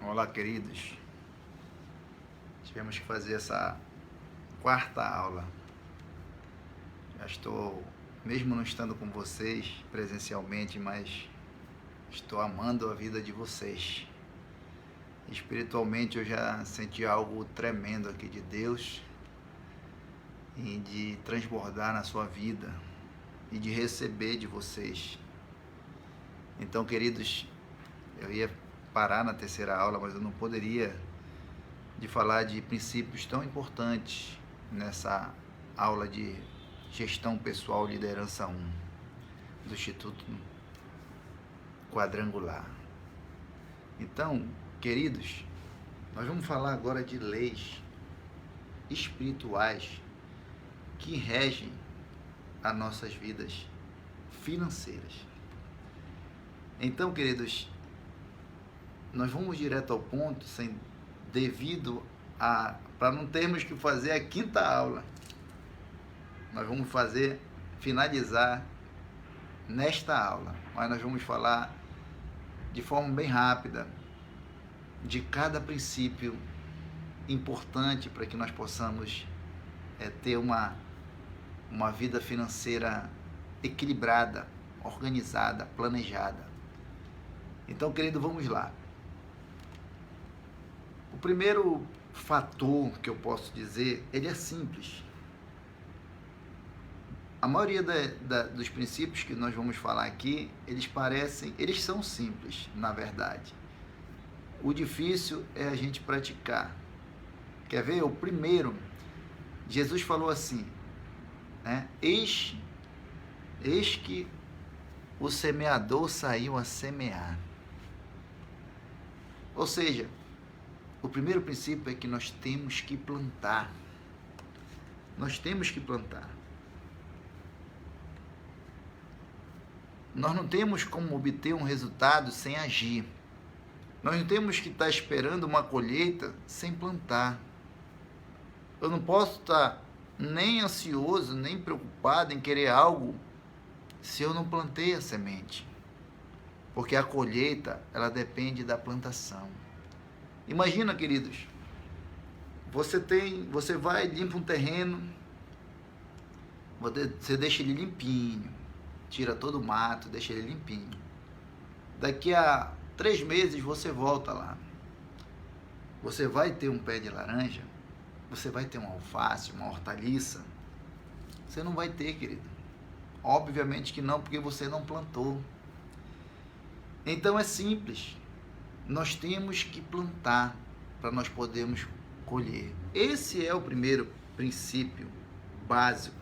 Olá, queridos. Tivemos que fazer essa quarta aula. Já estou, mesmo não estando com vocês presencialmente, mas estou amando a vida de vocês. Espiritualmente eu já senti algo tremendo aqui de Deus e de transbordar na sua vida e de receber de vocês. Então, queridos, eu ia parar na terceira aula, mas eu não poderia de falar de princípios tão importantes nessa aula de gestão pessoal liderança 1 do Instituto Quadrangular. Então, queridos, nós vamos falar agora de leis espirituais que regem as nossas vidas financeiras. Então, queridos, nós vamos direto ao ponto, para não termos que fazer a quinta aula. Nós vamos finalizar nesta aula, mas nós vamos falar de forma bem rápida de cada princípio importante para que nós possamos ter uma vida financeira equilibrada, organizada, planejada. Então, querido, vamos lá. O primeiro fator que eu posso dizer, ele é simples. A maioria dos princípios que nós vamos falar aqui, eles são simples, na verdade. O difícil é a gente praticar. Quer ver? O primeiro, Jesus falou assim, né? Eis que o semeador saiu a semear. Ou seja, o primeiro princípio é que nós temos que plantar. Nós temos que plantar. Nós não temos como obter um resultado sem agir. Nós não temos que estar esperando uma colheita sem plantar. Eu não posso estar nem ansioso, nem preocupado em querer algo se eu não plantei a semente. Porque a colheita, ela depende da plantação. Imagina, queridos, você vai, limpa um terreno, você deixa ele limpinho, tira todo o mato, deixa ele limpinho. Daqui a 3 meses você volta lá. Você vai ter um pé de laranja, você vai ter uma alface, uma hortaliça. Você não vai ter, querido. Obviamente que não, porque você não plantou. Então é simples. Nós temos que plantar para nós podermos colher. Esse é o primeiro princípio básico.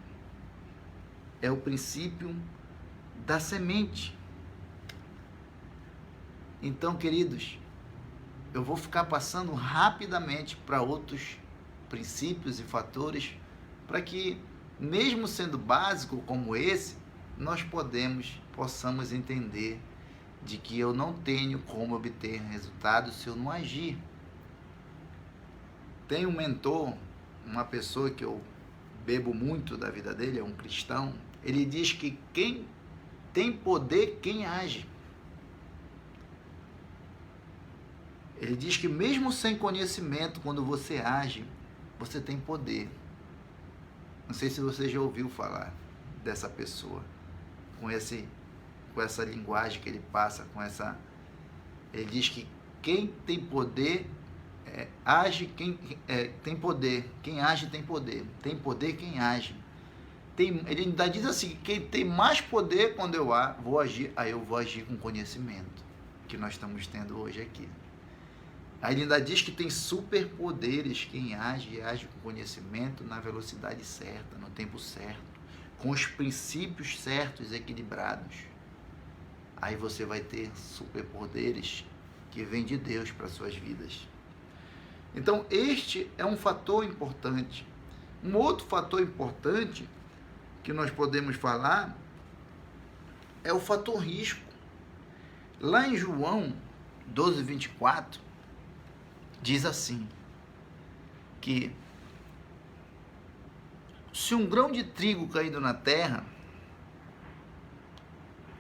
É o princípio da semente. Então, queridos, eu vou ficar passando rapidamente para outros princípios e fatores para que, mesmo sendo básico como esse, nós possamos entender de que eu não tenho como obter resultados se eu não agir. Tem um mentor, uma pessoa que eu bebo muito da vida dele, é um cristão, ele diz que quem tem poder, quem age. Ele diz que mesmo sem conhecimento, quando você age, você tem poder. Não sei se você já ouviu falar dessa pessoa, com essa linguagem que ele passa, ele diz que quem tem poder age, tem poder, quem age tem poder quem age. Ele ainda diz assim, quem tem mais poder quando eu vou agir, aí eu vou agir com conhecimento, que nós estamos tendo hoje aqui. Aí ele ainda diz que tem superpoderes, quem age com conhecimento na velocidade certa, no tempo certo, com os princípios certos, equilibrados. Aí você vai ter superpoderes que vêm de Deus para suas vidas. Então, este é um fator importante. Um outro fator importante que nós podemos falar é o fator risco. Lá em João 12:24, diz assim, que se um grão de trigo caído na terra,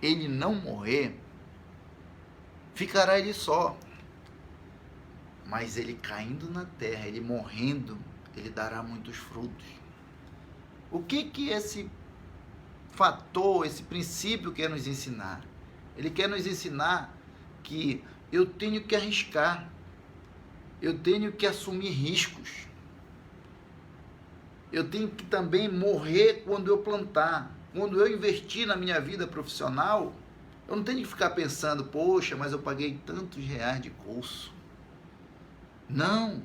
ele não morrer, ficará ele só. mas ele caindo na terra, ele morrendo, ele dará muitos frutos. O que esse fator, esse princípio quer nos ensinar? Ele quer nos ensinar que eu tenho que arriscar, eu tenho que assumir riscos, eu tenho que também morrer quando eu plantar. Quando eu investir na minha vida profissional, eu não tenho que ficar pensando, poxa, mas eu paguei tantos reais de curso. Não,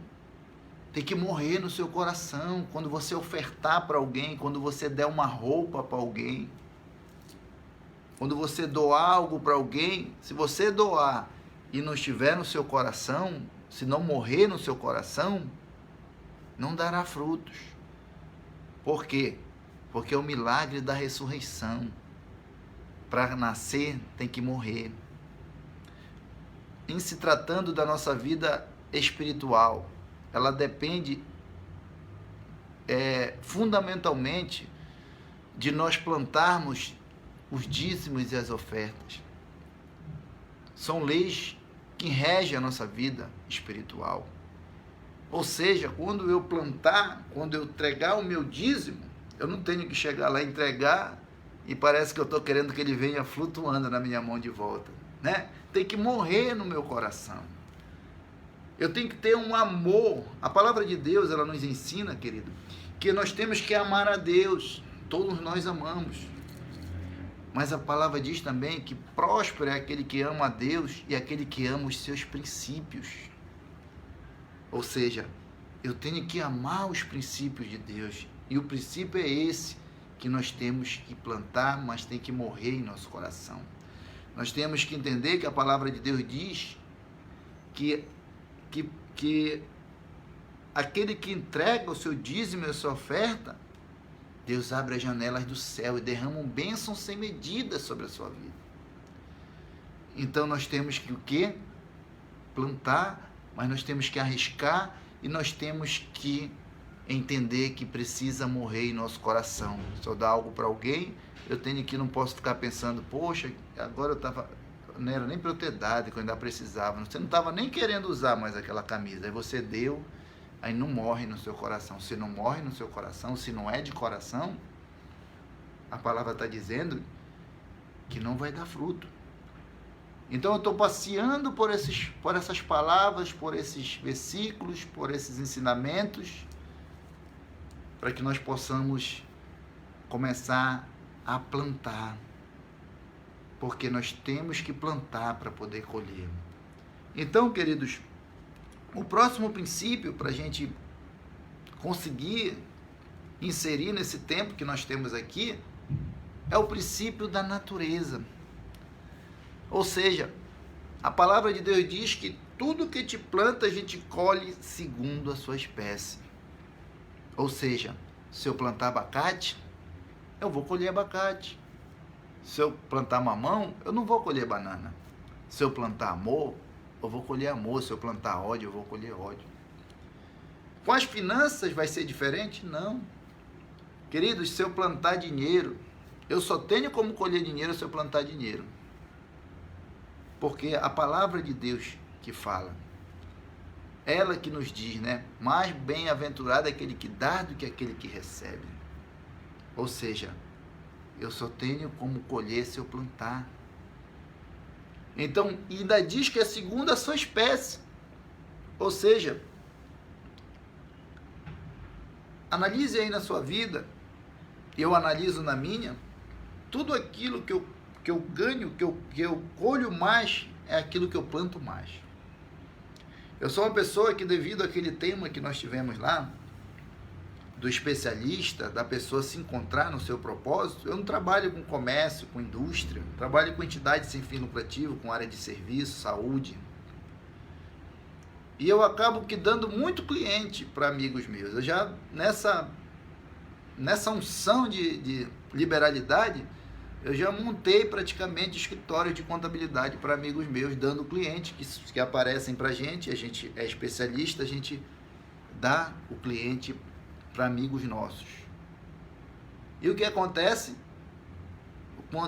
tem que morrer no seu coração. Quando você ofertar para alguém, quando você der uma roupa para alguém, quando você doar algo para alguém, se você doar e não estiver no seu coração, se não morrer no seu coração, não dará frutos. Por quê? Porque é o milagre da ressurreição. Para nascer, tem que morrer. Em se tratando da nossa vida espiritual, ela depende fundamentalmente de nós plantarmos os dízimos e as ofertas. São leis que regem a nossa vida espiritual. Ou seja, quando eu plantar, quando eu entregar o meu dízimo, eu não tenho que chegar lá e entregar e parece que eu estou querendo que ele venha flutuando na minha mão de volta, né? Tem que morrer no meu coração. Eu tenho que ter um amor. A palavra de Deus, ela nos ensina, querido, que nós temos que amar a Deus. Todos nós amamos. Mas a palavra diz também que próspero é aquele que ama a Deus e aquele que ama os seus princípios. Ou seja, eu tenho que amar os princípios de Deus. E o princípio é esse, que nós temos que plantar, mas tem que morrer em nosso coração. Nós temos que entender que a palavra de Deus diz que aquele que entrega o seu dízimo e a sua oferta, Deus abre as janelas do céu e derrama um bênção sem medida sobre a sua vida. Então nós temos que o quê? Plantar, mas nós temos que arriscar e nós temos que entender que precisa morrer em nosso coração. Se eu dar algo para alguém, eu tenho que, não posso ficar pensando, poxa, agora eu estava, não era nem para eu ter dado, que eu ainda precisava, você não estava nem querendo usar mais aquela camisa, aí você deu, aí não morre no seu coração. Se não morre no seu coração, se não é de coração, a palavra está dizendo que não vai dar fruto. Então eu estou passeando por essas palavras, por esses versículos, por esses ensinamentos, para que nós possamos começar a plantar, porque nós temos que plantar para poder colher. Então, queridos, o próximo princípio para a gente conseguir inserir nesse tempo que nós temos aqui é o princípio da natureza. Ou seja, a palavra de Deus diz que tudo que te planta a gente colhe segundo a sua espécie. Ou seja, se eu plantar abacate, eu vou colher abacate. Se eu plantar mamão, eu não vou colher banana. Se eu plantar amor, eu vou colher amor. Se eu plantar ódio, eu vou colher ódio. Com as finanças vai ser diferente? Não. Queridos, se eu plantar dinheiro, eu só tenho como colher dinheiro se eu plantar dinheiro. Porque a palavra de Deus que fala, ela que nos diz, né? Mais bem-aventurado é aquele que dá do que aquele que recebe. Ou seja, eu só tenho como colher se eu plantar. Então, ainda diz que é segundo a sua espécie. Ou seja, analise aí na sua vida, eu analiso na minha, tudo aquilo que eu ganho, que eu colho mais, é aquilo que eu planto mais. Eu sou uma pessoa que, devido àquele tema que nós tivemos lá, do especialista, da pessoa se encontrar no seu propósito, eu não trabalho com comércio, com indústria, trabalho com entidade sem fim lucrativo, com área de serviço, saúde. E eu acabo que dando muito cliente para amigos meus. Eu já, nessa unção de liberalidade, eu já montei praticamente escritório de contabilidade para amigos meus, dando cliente que aparecem para a gente é especialista, a gente dá o cliente para amigos nossos. E o que acontece?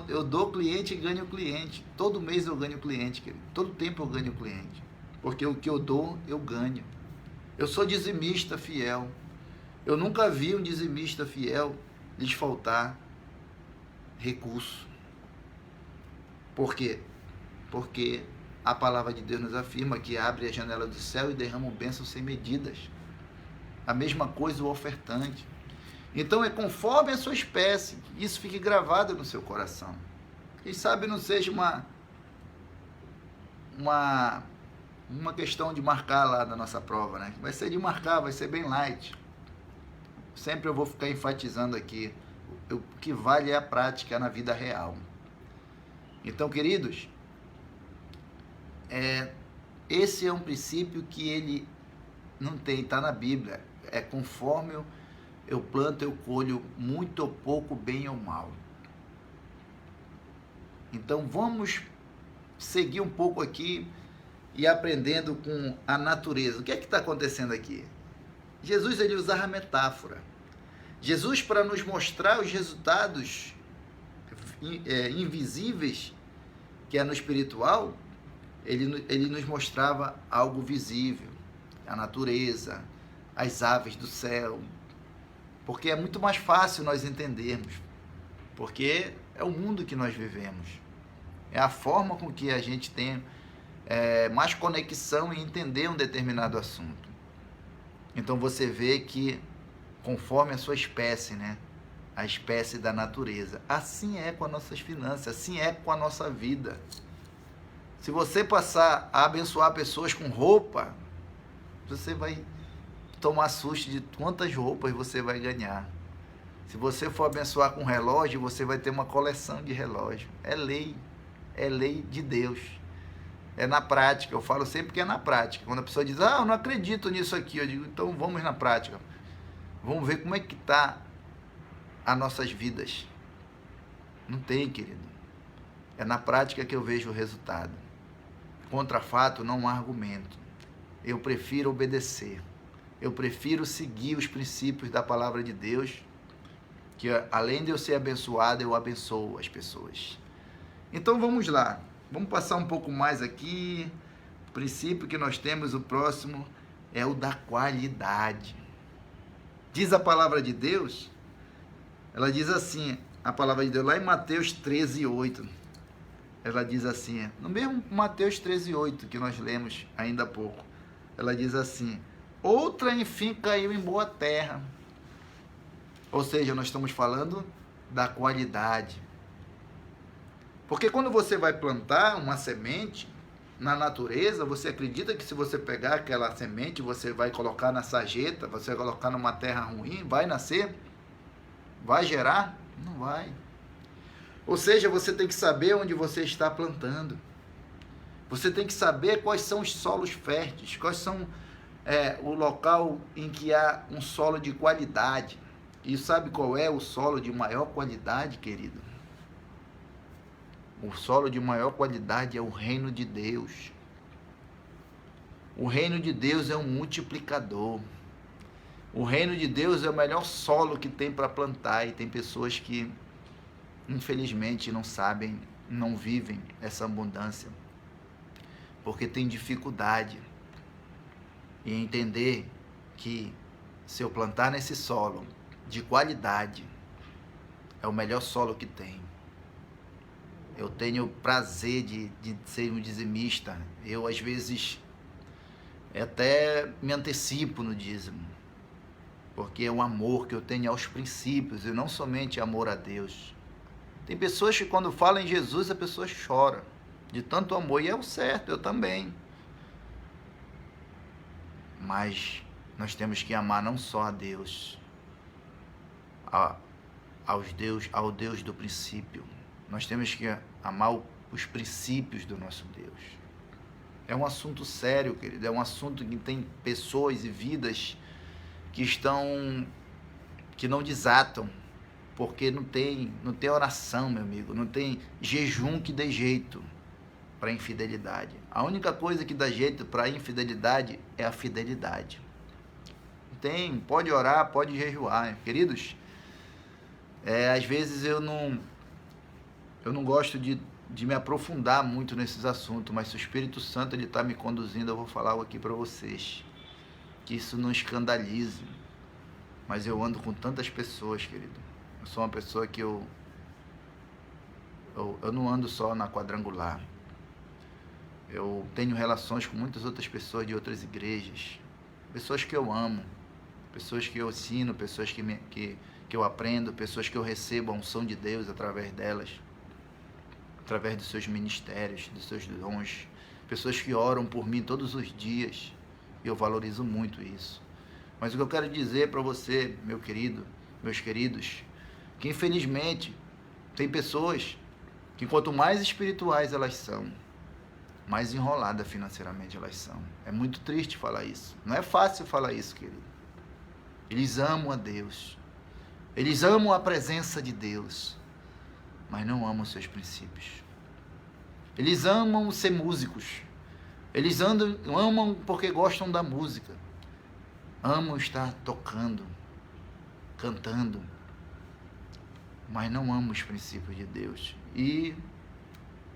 Eu dou cliente e ganho cliente. Todo mês eu ganho cliente, querido. Todo tempo eu ganho cliente. porque o que eu dou, eu ganho. Eu sou dizimista fiel. Eu nunca vi um dizimista fiel lhes faltar recurso. Por quê? Porque a palavra de Deus nos afirma que abre a janela do céu e derrama bênçãos sem medidas. A mesma coisa o ofertante. Então é conforme a sua espécie. Isso fique gravado no seu coração. Quem sabe não seja uma questão de marcar lá na nossa prova, né? Vai ser de marcar, vai ser bem light. Sempre eu vou ficar enfatizando aqui. O que vale é a prática na vida real. Então, queridos, esse é um princípio que ele não tem, está na Bíblia. É conforme eu planto, eu colho muito ou pouco, bem ou mal. Então vamos seguir um pouco aqui e aprendendo com a natureza. O que é que está acontecendo aqui? Jesus, ele usava metáfora. Jesus, para nos mostrar os resultados invisíveis, que é no espiritual, ele nos mostrava algo visível, a natureza, as aves do céu, porque é muito mais fácil nós entendermos, porque é o mundo que nós vivemos, é a forma com que a gente tem mais conexão em entender um determinado assunto. Então você vê que conforme a sua espécie, né? A espécie da natureza, assim é com as nossas finanças, assim é com a nossa vida. Se você passar a abençoar pessoas com roupa, você vai tomar susto de quantas roupas você vai ganhar. Se você for abençoar com relógio, você vai ter uma coleção de relógios. É lei de Deus. É na prática, eu falo sempre que é na prática. Quando a pessoa diz, eu não acredito nisso aqui, eu digo, então vamos na prática. Vamos ver como é que está as nossas vidas. Não tem, querido. É na prática que eu vejo o resultado. Contra fato não há argumento. Eu prefiro obedecer. Eu prefiro seguir os princípios da palavra de Deus, que além de eu ser abençoado, eu abençoo as pessoas. Então vamos lá. Vamos passar um pouco mais aqui. O princípio que nós temos, o próximo, é o da qualidade. Diz a palavra de Deus, ela diz assim, a palavra de Deus lá em Mateus 13:8, ela diz assim, no mesmo Mateus 13:8 que nós lemos ainda há pouco, ela diz assim, outra enfim caiu em boa terra. Ou seja, nós estamos falando da qualidade. Porque quando você vai plantar uma semente na natureza, você acredita que se você pegar aquela semente, você vai colocar na sarjeta, você vai colocar numa terra ruim, vai nascer? Vai gerar? Não vai. Ou seja, você tem que saber onde você está plantando. Você tem que saber quais são os solos férteis, quais são o local em que há um solo de qualidade. E sabe qual é o solo de maior qualidade, querido? O solo de maior qualidade é o reino de Deus. O reino de Deus é um multiplicador. O reino de Deus é o melhor solo que tem para plantar. E tem pessoas que, infelizmente, não sabem, não vivem essa abundância. Porque tem dificuldade em entender que se eu plantar nesse solo de qualidade, é o melhor solo que tem. Eu tenho prazer de ser um dizimista. Eu, às vezes, até me antecipo no dízimo. Porque é um amor que eu tenho aos princípios e não somente amor a Deus. Tem pessoas que quando falam em Jesus, a pessoa chora de tanto amor. E é o certo, eu também. Mas nós temos que amar não só a Deus, ao Deus do princípio. Nós temos que amar os princípios do nosso Deus. É um assunto sério, querido. É um assunto que tem pessoas e vidas que não desatam, porque não tem oração, meu amigo. Não tem jejum que dê jeito para infidelidade. A única coisa que dá jeito para infidelidade é a fidelidade. Pode orar, pode jejuar, queridos. Às vezes eu não gosto de de me aprofundar muito nesses assuntos, mas se o Espírito Santo está me conduzindo, eu vou falar algo aqui para vocês. Que isso não escandalize, mas eu ando com tantas pessoas, querido. Eu sou uma pessoa que eu não ando só na quadrangular. Eu tenho relações com muitas outras pessoas de outras igrejas, pessoas que eu amo, pessoas que eu ensino, pessoas que eu aprendo, pessoas que eu recebo a unção de Deus através delas, através dos seus ministérios, dos seus dons, pessoas que oram por mim todos os dias, e eu valorizo muito isso. Mas o que eu quero dizer para você, meu querido, meus queridos, que infelizmente tem pessoas que quanto mais espirituais elas são, mais enroladas financeiramente elas são. É muito triste falar isso. Não é fácil falar isso, querido. Eles amam a Deus. Eles amam a presença de Deus, mas não amam seus princípios. Eles amam ser músicos. Eles amam porque gostam da música. Amam estar tocando, cantando, mas não amam os princípios de Deus. E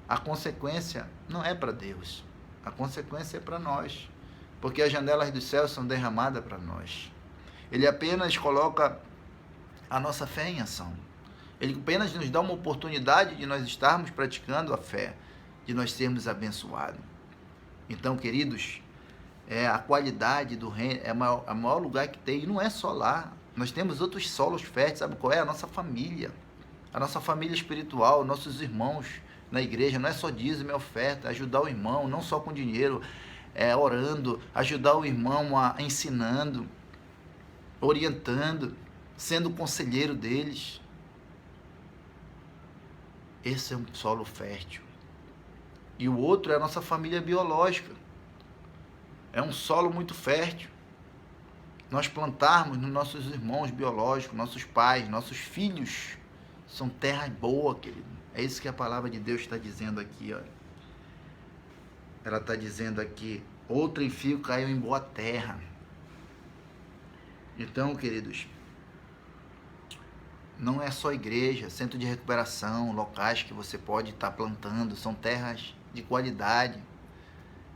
a consequência não é para Deus. A consequência é para nós, porque as janelas dos céus são derramadas para nós. Ele apenas coloca a nossa fé em ação. Ele apenas nos dá uma oportunidade de nós estarmos praticando a fé, de nós sermos abençoados. Então, queridos, a qualidade do reino é o maior lugar que tem. E não é só lá. Nós temos outros solos férteis. Sabe qual é? A nossa família. A nossa família espiritual, nossos irmãos na igreja. Não é só dízimo e oferta. Ajudar o irmão, não só com dinheiro, orando. Ajudar o irmão ensinando, orientando, sendo conselheiro deles. Esse é um solo fértil. E o outro é a nossa família biológica. É um solo muito fértil. Nós plantarmos nos nossos irmãos biológicos, nossos pais, nossos filhos, são terra boa, querido. É isso que a palavra de Deus está dizendo aqui, ó. Ela está dizendo aqui, outro fio caiu em boa terra. Então, queridos, não é só igreja, centro de recuperação, locais que você pode estar plantando, são terras de qualidade.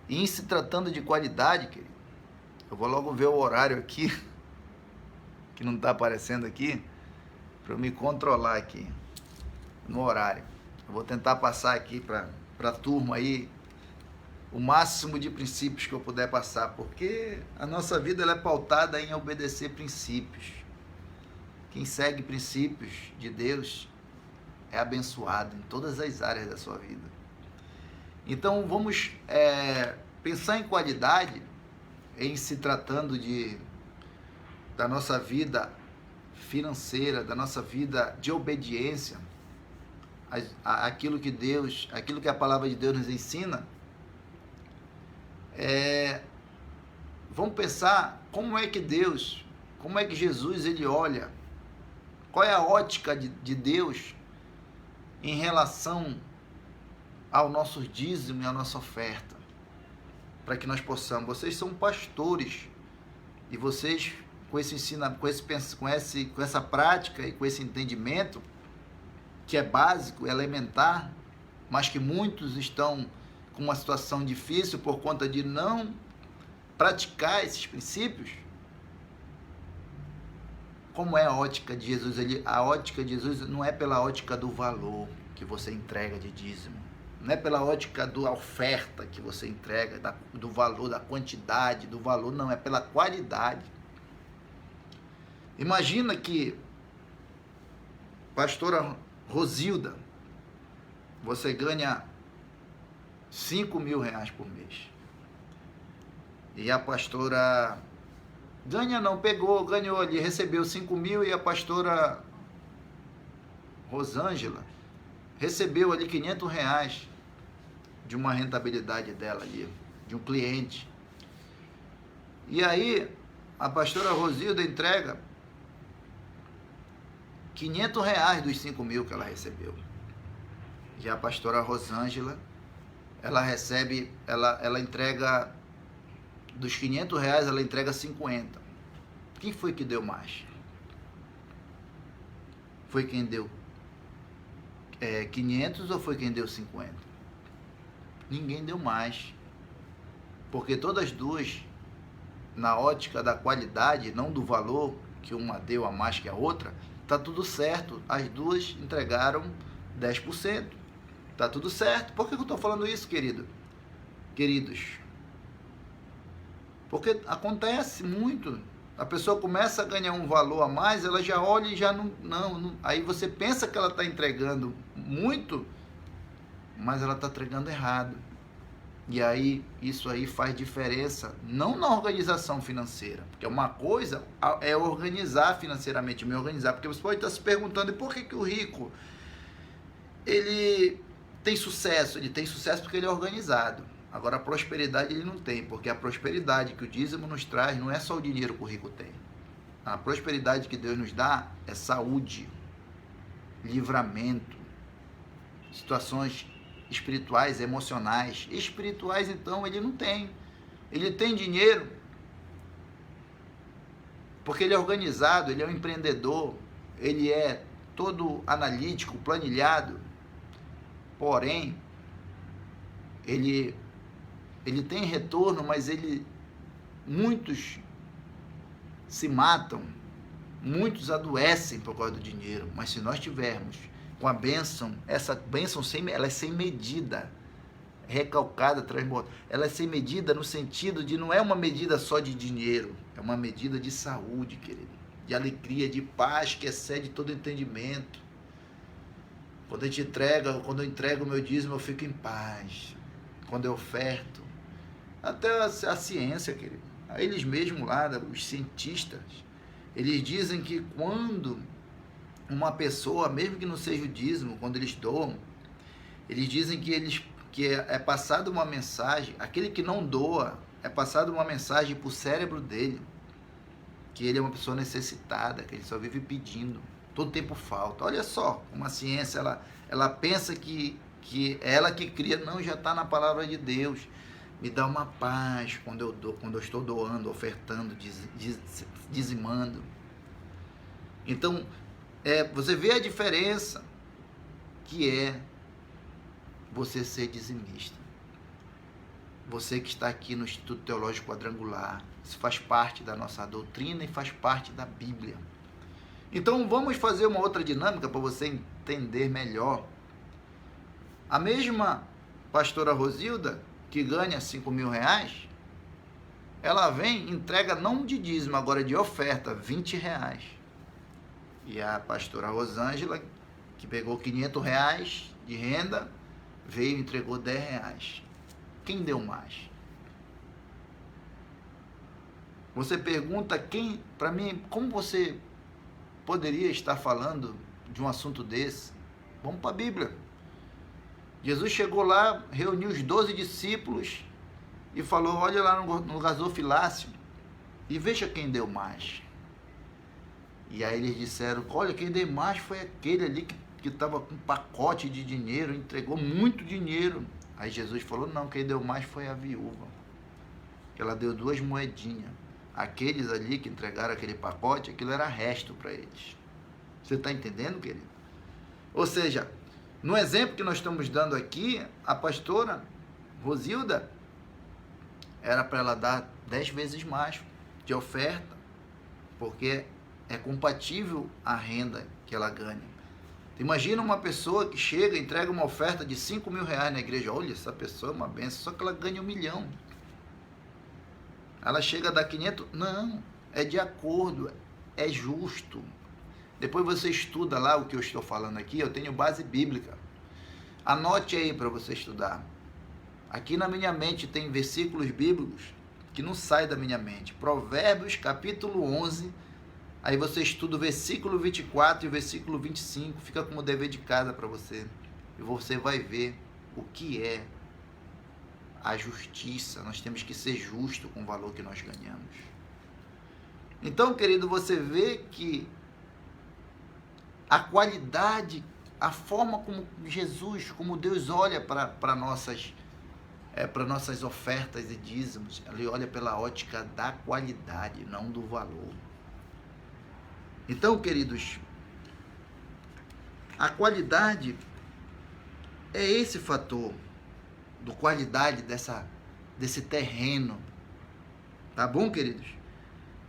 E em se tratando de qualidade, querido, eu vou logo ver o horário aqui, que não está aparecendo aqui, para eu me controlar aqui, no horário. Eu vou tentar passar aqui para a turma aí, o máximo de princípios que eu puder passar, porque a nossa vida ela é pautada em obedecer princípios. Quem segue princípios de Deus é abençoado em todas as áreas da sua vida. Então vamos pensar em qualidade em se tratando da nossa vida financeira, da nossa vida de obediência àquilo que a palavra de Deus nos ensina. Vamos pensar como é que Jesus ele olha, qual é a ótica de Deus em relação ao nosso dízimo e à nossa oferta, para que nós possamos. Vocês são pastores e vocês com esse ensino, com essa prática e com esse entendimento que é básico, elementar, mas que muitos estão com uma situação difícil por conta de não praticar esses princípios. Como é a ótica de Jesus? A ótica de Jesus não é pela ótica do valor que você entrega de dízimo. Não é pela ótica da oferta que você entrega, do valor, da quantidade, do valor, não, é pela qualidade. Imagina que, pastora Rosilda, você ganha 5 mil reais por mês. E a pastora ganhou ali, recebeu 5 mil, e a pastora Rosângela recebeu ali 500 reais de uma rentabilidade dela ali, de um cliente. E aí, a pastora Rosilda entrega 500 reais dos 5 mil que ela recebeu. E a pastora Rosângela, ela entrega, dos 500 reais, ela entrega 50. Quem foi que deu mais? Foi quem deu. 500 ou foi quem deu 50? Ninguém deu mais. Porque todas as duas, na ótica da qualidade, não do valor, que uma deu a mais que a outra, tá tudo certo. As duas entregaram 10%. Tá tudo certo. Por que eu estou falando isso, queridos? Porque acontece muito. A pessoa começa a ganhar um valor a mais, ela já olha e já não. Aí você pensa que ela está entregando muito, mas ela está entregando errado. E aí, isso aí faz diferença, não na organização financeira, porque uma coisa é organizar financeiramente, me organizar, porque você pode estar se perguntando, e por que o rico, ele tem sucesso? Ele tem sucesso porque ele é organizado. Agora, a prosperidade ele não tem, porque a prosperidade que o dízimo nos traz não é só o dinheiro que o rico tem. A prosperidade que Deus nos dá é saúde, livramento, situações espirituais, emocionais. Espirituais, então, ele não tem. Ele tem dinheiro porque ele é organizado, ele é um empreendedor, ele é todo analítico, planilhado. Porém, ele tem retorno, mas muitos se matam, muitos adoecem por causa do dinheiro. Mas se nós tivermos com a bênção, essa bênção ela é sem medida, recalcada, transbordada. Ela é sem medida no sentido de não é uma medida só de dinheiro, é uma medida de saúde, querido, de alegria, de paz que excede todo entendimento. Quando eu entrego o meu dízimo, eu fico em paz. Quando eu oferto, até a ciência, querido, eles mesmos lá, os cientistas, eles dizem que quando uma pessoa, mesmo que não seja o dízimo, quando eles doam, eles dizem que é passada uma mensagem, aquele que não doa, é passada uma mensagem para o cérebro dele, que ele é uma pessoa necessitada, que ele só vive pedindo, todo tempo falta. Olha só, uma ciência, ela pensa que é ela que cria, não, já está na palavra de Deus. Me dá uma paz quando eu estou doando, ofertando, dizimando. Então, você vê a diferença que é você ser dizimista. Você que está aqui no Instituto Teológico Quadrangular, isso faz parte da nossa doutrina e faz parte da Bíblia. Então, vamos fazer uma outra dinâmica para você entender melhor. A mesma pastora Rosilda, que ganha 5 mil reais, ela vem e entrega não de dízimo, agora de oferta, 20 reais. E a pastora Rosângela, que pegou 500 reais de renda, veio e entregou 10 reais. Quem deu mais? Você pergunta para mim, como você poderia estar falando de um assunto desse? Vamos para a Bíblia. Jesus chegou lá, reuniu os 12 discípulos e falou, olha lá no gasofilácio e veja quem deu mais. E aí eles disseram, olha, quem deu mais foi aquele ali que estava com um pacote de dinheiro, entregou muito dinheiro. Aí Jesus falou, não, quem deu mais foi a viúva, que ela deu 2 moedinhas. Aqueles ali que entregaram aquele pacote, aquilo era resto para eles. Você está entendendo, querido? Ou seja, no exemplo que nós estamos dando aqui, a pastora Rosilda, era para ela dar 10 vezes mais de oferta, porque é compatível à renda que ela ganha. Imagina uma pessoa que chega e entrega uma oferta de 5 mil reais na igreja. Olha, essa pessoa é uma benção, só que ela ganha 1 milhão. Ela chega a dar 500? Não, é de acordo, é justo. Depois você estuda lá o que eu estou falando aqui, eu tenho base bíblica. Anote aí para você estudar. Aqui na minha mente tem versículos bíblicos que não saem da minha mente. Provérbios capítulo 11, aí você estuda o versículo 24 e o versículo 25, fica como dever de casa para você. E você vai ver o que é a justiça. Nós temos que ser justos com o valor que nós ganhamos. Então, querido, você vê que a qualidade, a forma como Jesus, como Deus olha para nossas ofertas e dízimos, Ele olha pela ótica da qualidade, não do valor. Então, queridos, a qualidade é esse fator do qualidade desse terreno. Tá bom, queridos?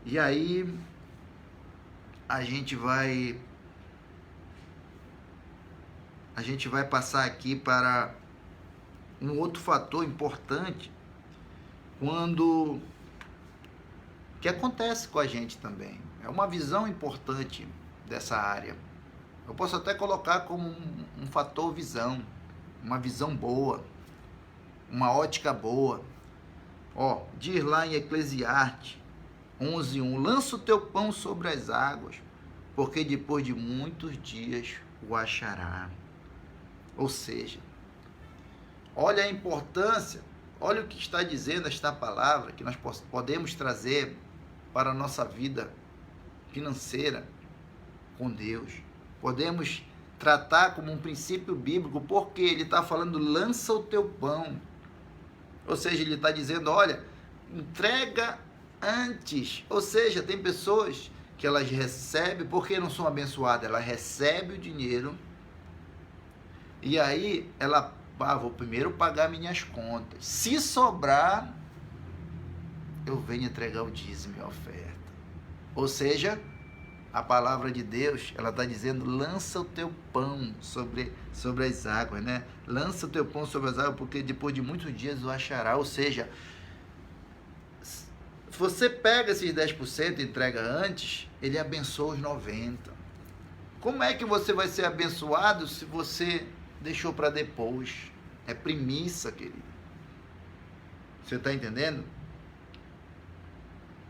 E aí a gente vai passar aqui para um outro fator importante que acontece com a gente também. É uma visão importante dessa área. Eu posso até colocar como um fator visão, uma visão boa, uma ótica boa. Diz lá em Eclesiastes 11:1, lança o teu pão sobre as águas, porque depois de muitos dias o achará. Ou seja, olha a importância, olha o que está dizendo esta palavra, que nós podemos trazer para a nossa vida financeira com Deus. Podemos tratar como um princípio bíblico, porque ele está falando, lança o teu pão. Ou seja, ele está dizendo, olha, entrega antes. Ou seja, tem pessoas que elas recebem, porque não são abençoadas, ela recebe o dinheiro e aí ela, vou primeiro pagar minhas contas. Se sobrar, eu venho entregar o dízimo e a oferta. Ou seja, a palavra de Deus, ela está dizendo, lança o teu pão sobre as águas, né? Lança o teu pão sobre as águas, porque depois de muitos dias o achará. Ou seja, se você pega esses 10% e entrega antes, ele abençoa os 90%. Como é que você vai ser abençoado se você deixou para depois? É premissa, querido. Você está entendendo?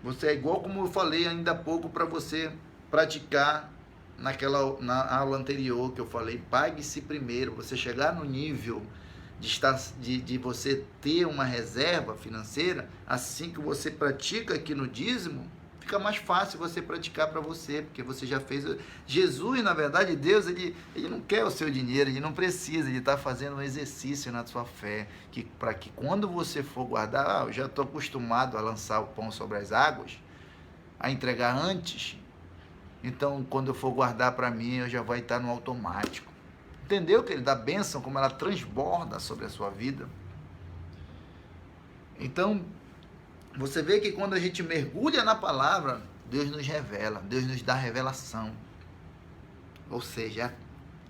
Você é igual como eu falei ainda há pouco para você praticar na aula anterior que eu falei, pague-se primeiro. Você chegar no nível de você ter uma reserva financeira, assim que você pratica aqui no dízimo, fica mais fácil você praticar para você, porque você já fez. Jesus, na verdade, Deus, ele não quer o seu dinheiro, ele não precisa, ele está fazendo um exercício na sua fé, para que quando você for guardar, eu já estou acostumado a lançar o pão sobre as águas, a entregar antes, então quando eu for guardar para mim, eu já vai estar no automático. Entendeu que ele dá bênção, como ela transborda sobre a sua vida? Então, você vê que quando a gente mergulha na palavra, Deus nos revela, Deus nos dá revelação. Ou seja,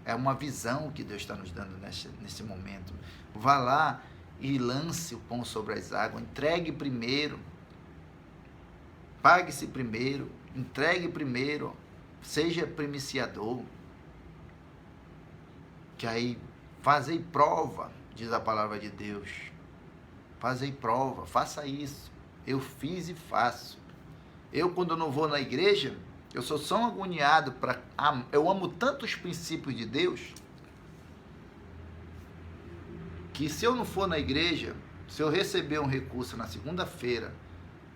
é uma visão que Deus está nos dando nesse momento. Vá lá e lance o pão sobre as águas, entregue primeiro, pague-se primeiro, entregue primeiro, seja primiciador. Que aí, fazei prova, diz a palavra de Deus. Fazei prova, faça isso. Eu fiz e faço. Eu, quando não vou na igreja, eu sou tão agoniado, eu amo tanto os princípios de Deus, que se eu não for na igreja, se eu receber um recurso na segunda-feira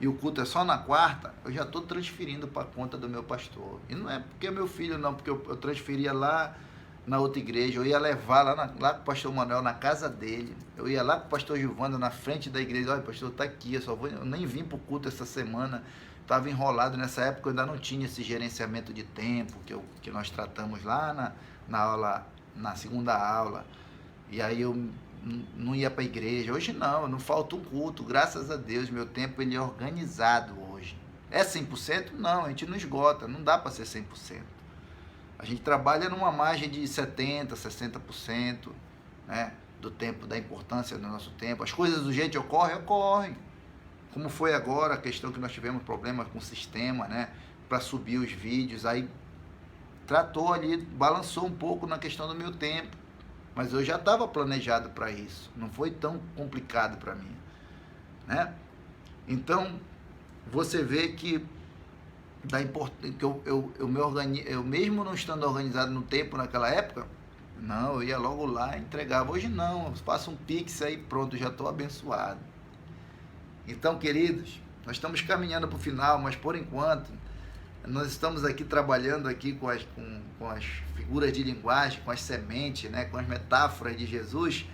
e o culto é só na quarta, eu já estou transferindo para a conta do meu pastor. E não é porque é meu filho, não, porque eu transferia lá na outra igreja, eu ia levar lá com o pastor Manuel, na casa dele, eu ia lá com o pastor Gilvando, na frente da igreja, olha, pastor, está aqui, eu nem vim para o culto essa semana, estava enrolado, nessa época eu ainda não tinha esse gerenciamento de tempo, que nós tratamos lá na aula, na segunda aula, e aí eu não ia para a igreja. Hoje não falta um culto, graças a Deus, meu tempo ele é organizado hoje. É 100%? Não, a gente não esgota, não dá para ser 100%. A gente trabalha numa margem de 70%, 60%, né, do tempo, da importância do nosso tempo. As coisas do jeito ocorrem. Como foi agora a questão que nós tivemos problema com o sistema, né, para subir os vídeos, aí tratou ali, balançou um pouco na questão do meu tempo. Mas eu já estava planejado para isso, não foi tão complicado para mim, né? Então, você vê que da importância que eu mesmo não estando organizado no tempo naquela época, não, eu ia logo lá e entregava. Hoje não, eu faço um pix aí, pronto, já estou abençoado. Então, queridos, nós estamos caminhando para o final, mas por enquanto nós estamos aqui trabalhando aqui com as figuras de linguagem, com as sementes, né, com as metáforas de Jesus,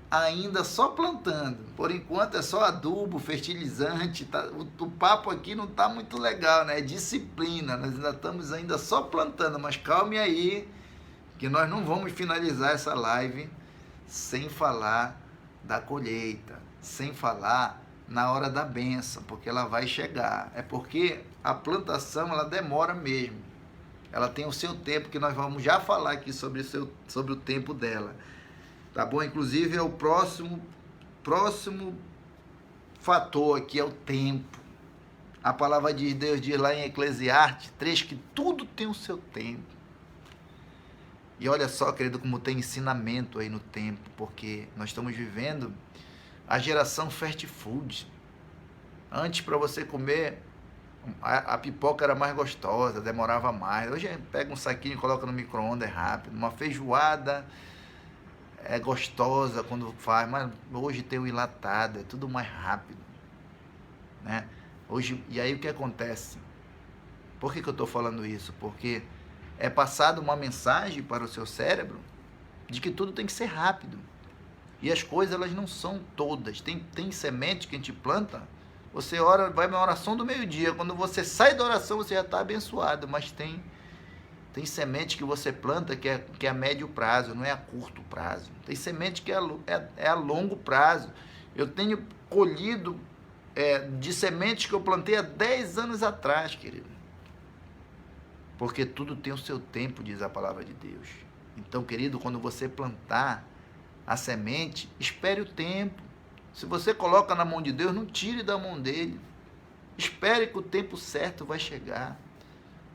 ainda só plantando. Por enquanto é só adubo, fertilizante, tá? O papo aqui não está muito legal, né? É disciplina, nós ainda estamos ainda só plantando, mas calme aí, que nós não vamos finalizar essa live sem falar da colheita, sem falar na hora da bênção, porque ela vai chegar. É porque a plantação, ela demora mesmo. Ela tem o seu tempo, que nós vamos já falar aqui sobre o tempo dela. Tá bom? Inclusive, é o próximo fator aqui, é o tempo. A palavra de Deus diz lá em Eclesiastes 3 que tudo tem o seu tempo. E olha só, querido, como tem ensinamento aí no tempo, porque nós estamos vivendo a geração fast food. Antes, para você comer, a pipoca era mais gostosa, demorava mais. Hoje pega um saquinho e coloca no micro-ondas, é rápido. Uma feijoada é gostosa quando faz, mas hoje tem o enlatado, é tudo mais rápido, né? Hoje, e aí o que acontece? Por que eu estou falando isso? Porque é passada uma mensagem para o seu cérebro de que tudo tem que ser rápido. E as coisas, elas não são todas. Tem semente que a gente planta, você ora, vai na oração do meio-dia, quando você sai da oração você já está abençoado, mas tem semente que você planta que é a médio prazo, não é a curto prazo. Tem semente que é a longo prazo. Eu tenho colhido de sementes que eu plantei há 10 anos atrás, querido. Porque tudo tem o seu tempo, diz a palavra de Deus. Então, querido, quando você plantar a semente, espere o tempo. Se você coloca na mão de Deus, não tire da mão dele. Espere que o tempo certo vai chegar.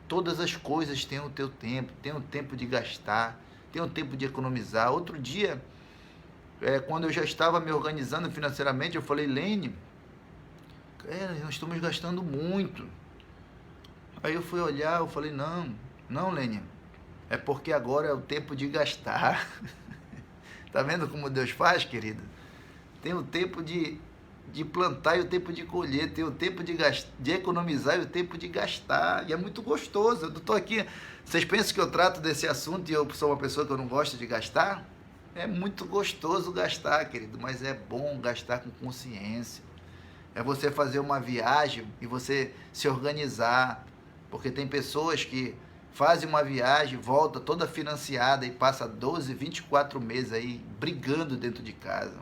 Todas as coisas têm o teu tempo, tem o tempo de gastar, tem o tempo de economizar. Outro dia, quando eu já estava me organizando financeiramente, eu falei, Lene, nós estamos gastando muito. Aí eu fui olhar, eu falei, não, Lene, é porque agora é o tempo de gastar. Tá vendo como Deus faz, querido? Tem o tempo de plantar e o tempo de colher, tem o tempo de economizar e o tempo de gastar, e é muito gostoso. Eu não estou aqui, vocês pensam que eu trato desse assunto e eu sou uma pessoa que eu não gosto de gastar? É muito gostoso gastar, querido, mas é bom gastar com consciência. É você fazer uma viagem e você se organizar, porque tem pessoas que fazem uma viagem, volta toda financiada e passa 12, 24 meses aí brigando dentro de casa.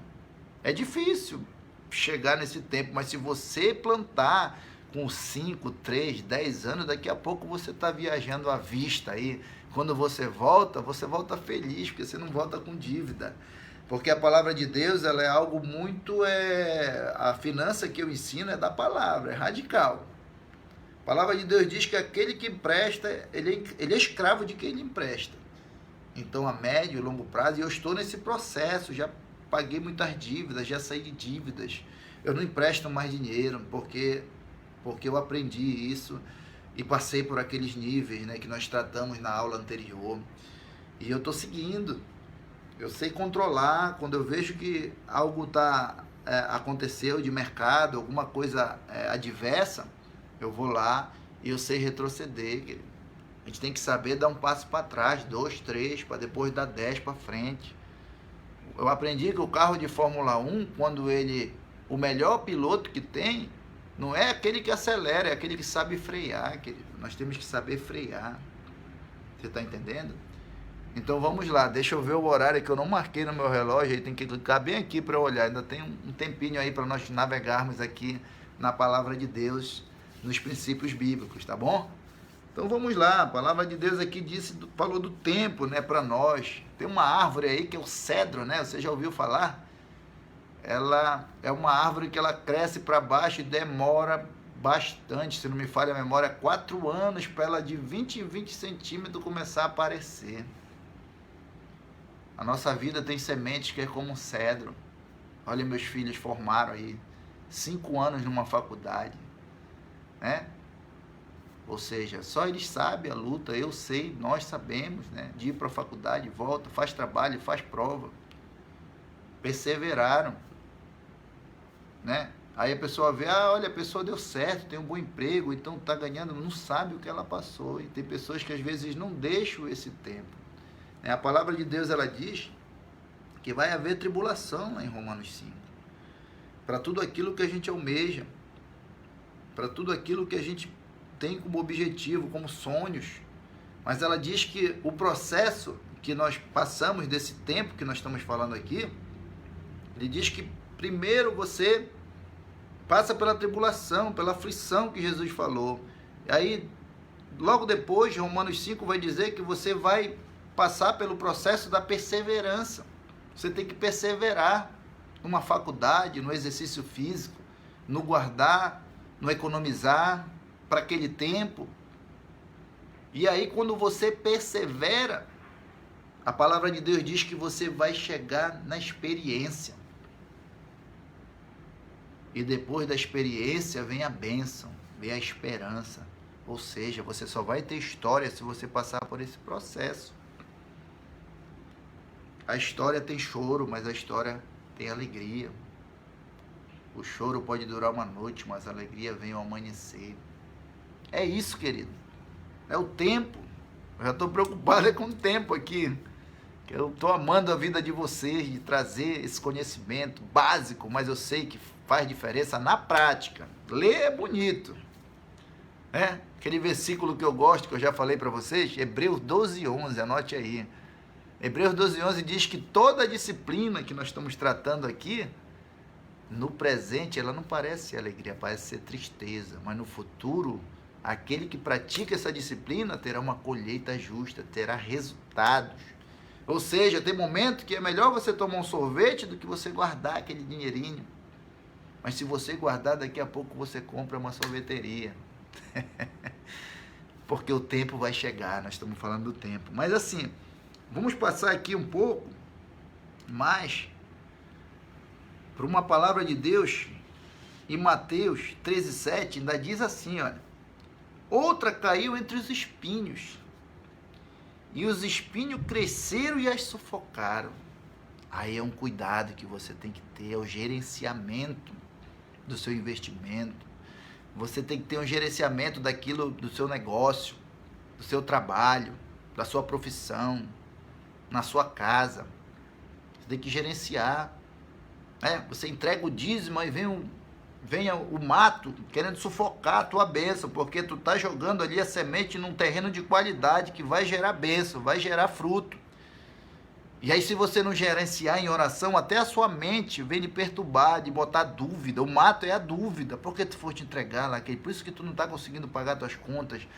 É difícil chegar nesse tempo, mas se você plantar com 5, 3, 10 anos, daqui a pouco você está viajando à vista aí. Quando você volta feliz, porque você não volta com dívida. Porque a palavra de Deus, ela é algo muito... a finança que eu ensino é da palavra, é radical. A palavra de Deus diz que aquele que empresta, ele é escravo de quem ele empresta. Então, a médio e longo prazo, e eu estou nesse processo, já paguei muitas dívidas, já saí de dívidas. Eu não empresto mais dinheiro, porque eu aprendi isso e passei por aqueles níveis, né, que nós tratamos na aula anterior. E eu estou seguindo. Eu sei controlar. Quando eu vejo que algo aconteceu de mercado, alguma coisa adversa, eu vou lá e eu sei retroceder, querido. A gente tem que saber dar um passo para trás, 2, 3, para depois dar 10 para frente. Eu aprendi que o carro de Fórmula 1, quando o melhor piloto que tem, não é aquele que acelera, é aquele que sabe frear, querido. Nós temos que saber frear. Você está entendendo? Então vamos lá, deixa eu ver o horário que eu não marquei no meu relógio, aí tem que clicar bem aqui para eu olhar. Ainda tem um tempinho aí para nós navegarmos aqui na palavra de Deus, nos princípios bíblicos, tá bom? Então vamos lá, a palavra de Deus aqui falou do tempo, né, para nós. Tem uma árvore aí que é o cedro, né? Você já ouviu falar? Ela é uma árvore que ela cresce para baixo e demora bastante, se não me falha a memória, 4 anos para ela de 20 em 20 centímetros começar a aparecer. A nossa vida tem sementes que é como um cedro. Olha, meus filhos formaram aí 5 anos numa faculdade, né? Ou seja, só eles sabem a luta, eu sei, nós sabemos, né? De ir para a faculdade, volta, faz trabalho, faz prova. Perseveraram, né? Aí a pessoa vê, olha, a pessoa deu certo, tem um bom emprego, então está ganhando, não sabe o que ela passou. E tem pessoas que às vezes não deixam esse tempo. A palavra de Deus, ela diz que vai haver tribulação lá em Romanos 5. Para tudo aquilo que a gente almeja, para tudo aquilo que a gente tem como objetivo, como sonhos. Mas ela diz que o processo que nós passamos, desse tempo que nós estamos falando aqui, ele diz que primeiro você passa pela tribulação, pela aflição que Jesus falou. Aí, logo depois, Romanos 5 vai dizer que você vai passar pelo processo da perseverança. Você tem que perseverar numa faculdade, no exercício físico, no guardar, no economizar para aquele tempo. E aí, quando você persevera, a palavra de Deus diz que você vai chegar na experiência. E depois da experiência vem a bênção, vem a esperança. Ou seja, você só vai ter história se você passar por esse processo. A história tem choro, mas a história tem alegria. O choro pode durar uma noite, mas a alegria vem ao amanhecer. É isso, querido. É o tempo. Eu já estou preocupado com o tempo aqui. Eu estou amando a vida de vocês, de trazer esse conhecimento básico, mas eu sei que faz diferença na prática. Ler é bonito. Aquele versículo que eu gosto, que eu já falei para vocês, Hebreus 12:11, anote aí. Hebreus 12:11 diz que toda a disciplina que nós estamos tratando aqui, no presente, ela não parece ser alegria, parece ser tristeza, mas no futuro, aquele que pratica essa disciplina terá uma colheita justa, terá resultados. Ou seja, tem momento que é melhor você tomar um sorvete do que você guardar aquele dinheirinho. Mas se você guardar, daqui a pouco você compra uma sorveteria. Porque o tempo vai chegar, nós estamos falando do tempo. Mas assim, vamos passar aqui um pouco mais para uma palavra de Deus. Em Mateus 13:7 ainda diz assim, olha: outra caiu entre os espinhos, e os espinhos cresceram e as sufocaram. Aí é um cuidado que você tem que ter, é o gerenciamento do seu investimento. Você tem que ter um gerenciamento daquilo, do seu negócio, do seu trabalho, da sua profissão, na sua casa. Você tem que gerenciar. Você entrega o dízimo e vem o mato querendo sufocar a tua bênção, porque tu tá jogando ali a semente num terreno de qualidade que vai gerar bênção, vai gerar fruto. E aí, se você não gerenciar em oração, até a sua mente vem lhe perturbar, de botar dúvida. O mato é a dúvida. Por que tu foste entregar lá? Por isso que tu não está conseguindo pagar tuas contas.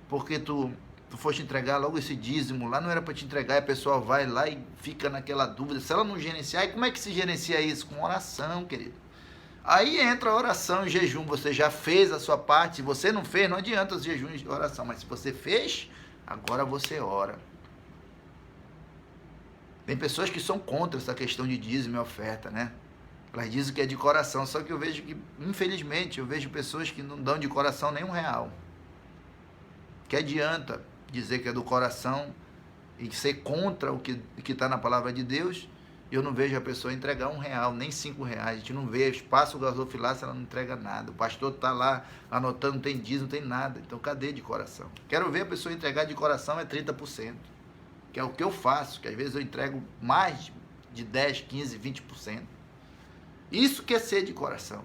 Porque tu foste entregar logo esse dízimo lá, não era para te entregar, e a pessoa vai lá e fica naquela dúvida. Se ela não gerenciar, e como é que se gerencia isso? Com oração, querido. Aí entra a oração e jejum. Você já fez a sua parte. Se você não fez, não adianta os jejuns e oração. Mas se você fez, agora você ora. Tem pessoas que são contra essa questão de dízimo e oferta, né? Elas dizem que é de coração, só que eu vejo que, infelizmente, eu vejo pessoas que não dão de coração nem R$1. Que adianta dizer que é do coração e ser contra o que está na palavra de Deus, e eu não vejo a pessoa entregar R$1, nem R$5. A gente não vê, passa o gasofilácio, ela não entrega nada. O pastor está lá anotando, não tem dízimo, não tem nada. Então, cadê de coração? Quero ver a pessoa entregar de coração, é 30%. Que é o que eu faço, que às vezes eu entrego mais de 10, 15, 20%. Isso que é ser de coração.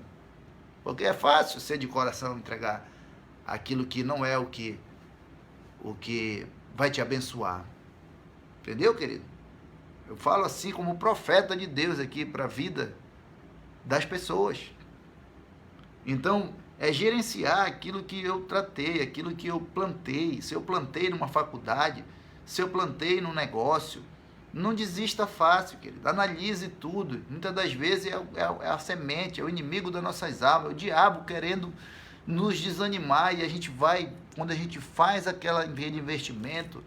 Porque é fácil ser de coração, entregar aquilo que não é o que vai te abençoar. Entendeu, querido? Eu falo assim como profeta de Deus aqui para a vida das pessoas. Então, é gerenciar aquilo que eu tratei, aquilo que eu plantei. Se eu plantei numa faculdade, se eu plantei num negócio, não desista fácil, querido. Analise tudo. Muitas das vezes é a semente, é o inimigo das nossas almas, é o diabo querendo nos desanimar, e a gente vai, quando a gente faz aquele investimento,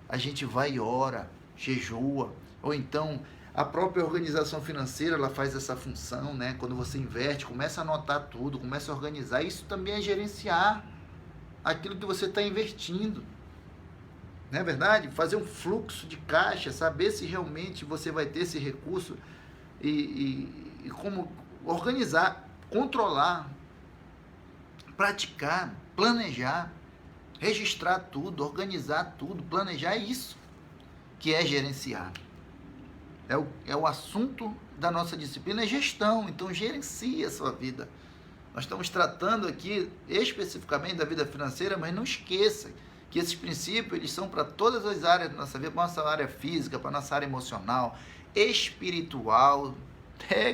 a gente vai e ora, jejua, ou então a própria organização financeira, ela faz essa função, né? Quando você investe, começa a anotar tudo, começa a organizar, isso também é gerenciar aquilo que você está investindo. Não é verdade? Fazer um fluxo de caixa, saber se realmente você vai ter esse recurso e como organizar, controlar, praticar, planejar, registrar tudo, organizar tudo, planejar, é isso que é gerenciar. É o assunto da nossa disciplina, é gestão. Então gerencie a sua vida. Nós estamos tratando aqui especificamente da vida financeira, mas não esqueça que esses princípios, eles são para todas as áreas da nossa vida, para a nossa área física, para a nossa área emocional, espiritual.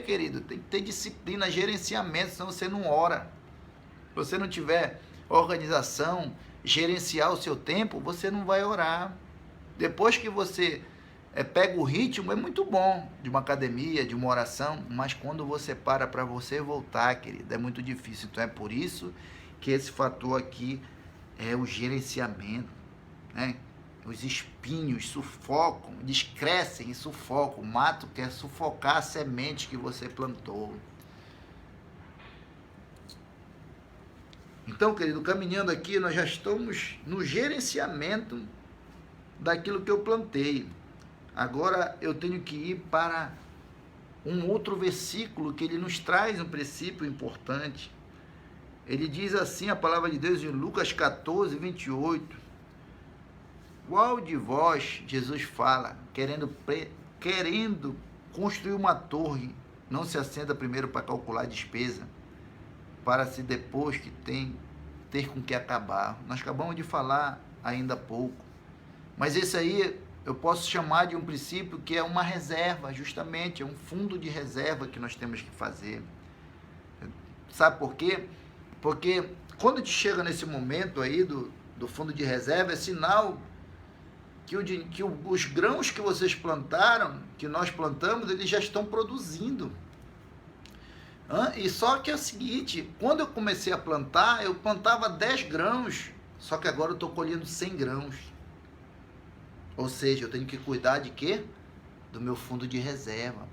Querido, tem que ter disciplina, gerenciamento, senão você não ora. Se você não tiver organização, gerenciar o seu tempo, você não vai orar. Depois que você pega o ritmo, é muito bom de uma academia, de uma oração, mas quando você para você voltar, querido, é muito difícil. Então é por isso que esse fator aqui é o gerenciamento, né? Os espinhos sufocam, eles crescem e sufocam. O mato quer sufocar a semente que você plantou. Então, querido, caminhando aqui, nós já estamos no gerenciamento daquilo que eu plantei. Agora eu tenho que ir para um outro versículo que ele nos traz um princípio importante. Ele diz assim, a palavra de Deus em Lucas 14, 28. Qual de vós, Jesus fala, querendo construir uma torre, não se assenta primeiro para calcular a despesa, para se depois que ter com que acabar? Nós acabamos de falar ainda há pouco. Mas esse aí eu posso chamar de um princípio que é uma reserva, justamente, é um fundo de reserva que nós temos que fazer. Sabe por quê? Porque quando a gente chega nesse momento aí do fundo de reserva, é sinal que os grãos que vocês plantaram, que nós plantamos, eles já estão produzindo. E só que é o seguinte, quando eu comecei a plantar, eu plantava 10 grãos, só que agora eu estou colhendo 100 grãos. Ou seja, eu tenho que cuidar de quê? Do meu fundo de reserva.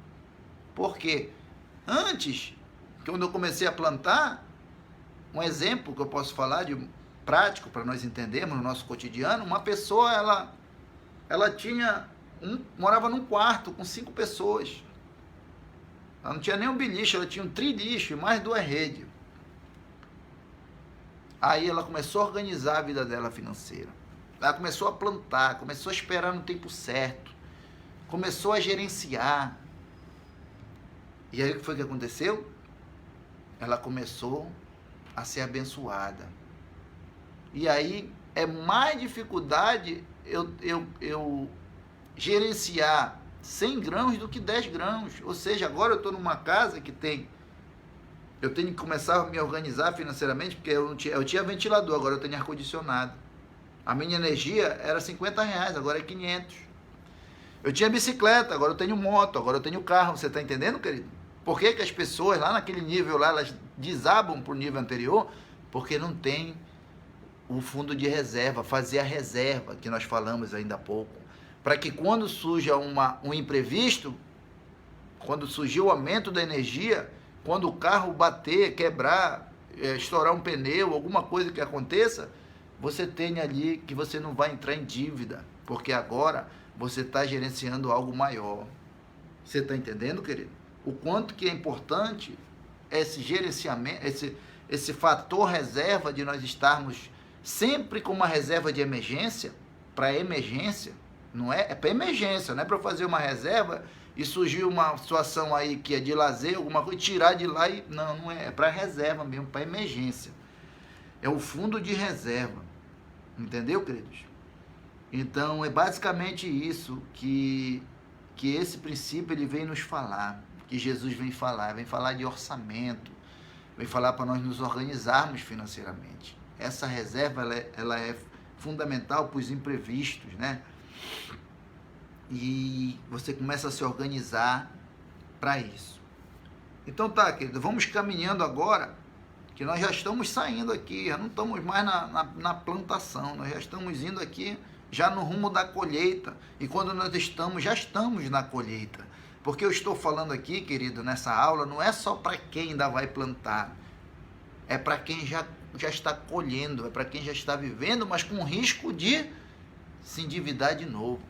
Por quê? Antes, quando eu comecei a plantar, um exemplo que eu posso falar de prático para nós entendermos no nosso cotidiano, uma pessoa, ela morava num quarto com 5 pessoas. Ela não tinha nem um beliche, ela tinha um trilixo e mais 2 redes. Aí ela começou a organizar a vida dela financeira. Ela começou a plantar, começou a esperar no tempo certo, começou a gerenciar. E aí o que foi que aconteceu? Ela começou a ser abençoada. E aí é mais dificuldade eu gerenciar 100 grãos do que 10 grãos. Ou seja, agora eu estou numa casa que eu tenho que começar a me organizar financeiramente, porque eu tinha ventilador, agora eu tenho ar-condicionado. A minha energia era R$50, agora é 500. Eu tinha bicicleta, agora eu tenho moto, agora eu tenho carro. Você está entendendo, querido? Por que as pessoas lá naquele nível lá, elas desabam para o nível anterior? Porque não tem o fundo de reserva, fazer a reserva, que nós falamos ainda há pouco. Para que quando surja um imprevisto, quando surgir o aumento da energia, quando o carro bater, quebrar, estourar um pneu, alguma coisa que aconteça, você tenha ali que você não vai entrar em dívida, porque agora você está gerenciando algo maior. Você está entendendo, querido? O quanto que é importante esse gerenciamento, esse fator reserva de nós estarmos sempre com uma reserva de emergência, para emergência, não é? É para emergência, não é para fazer uma reserva e surgir uma situação aí que é de lazer, alguma coisa, tirar de lá e... Não é. É para reserva mesmo, para emergência. É o fundo de reserva. Entendeu, queridos? Então, é basicamente isso que esse princípio ele vem nos falar, que Jesus vem falar de orçamento, vem falar para nós nos organizarmos financeiramente. Essa reserva, ela é fundamental para os imprevistos, né? E você começa a se organizar para isso. Então tá, querido, vamos caminhando agora, que nós já estamos saindo aqui, já não estamos mais na plantação, nós já estamos indo aqui já no rumo da colheita, e quando nós já estamos na colheita, porque eu estou falando aqui, querido, nessa aula, não é só para quem ainda vai plantar, é para quem já está colhendo, é para quem já está vivendo, mas com risco de se endividar de novo.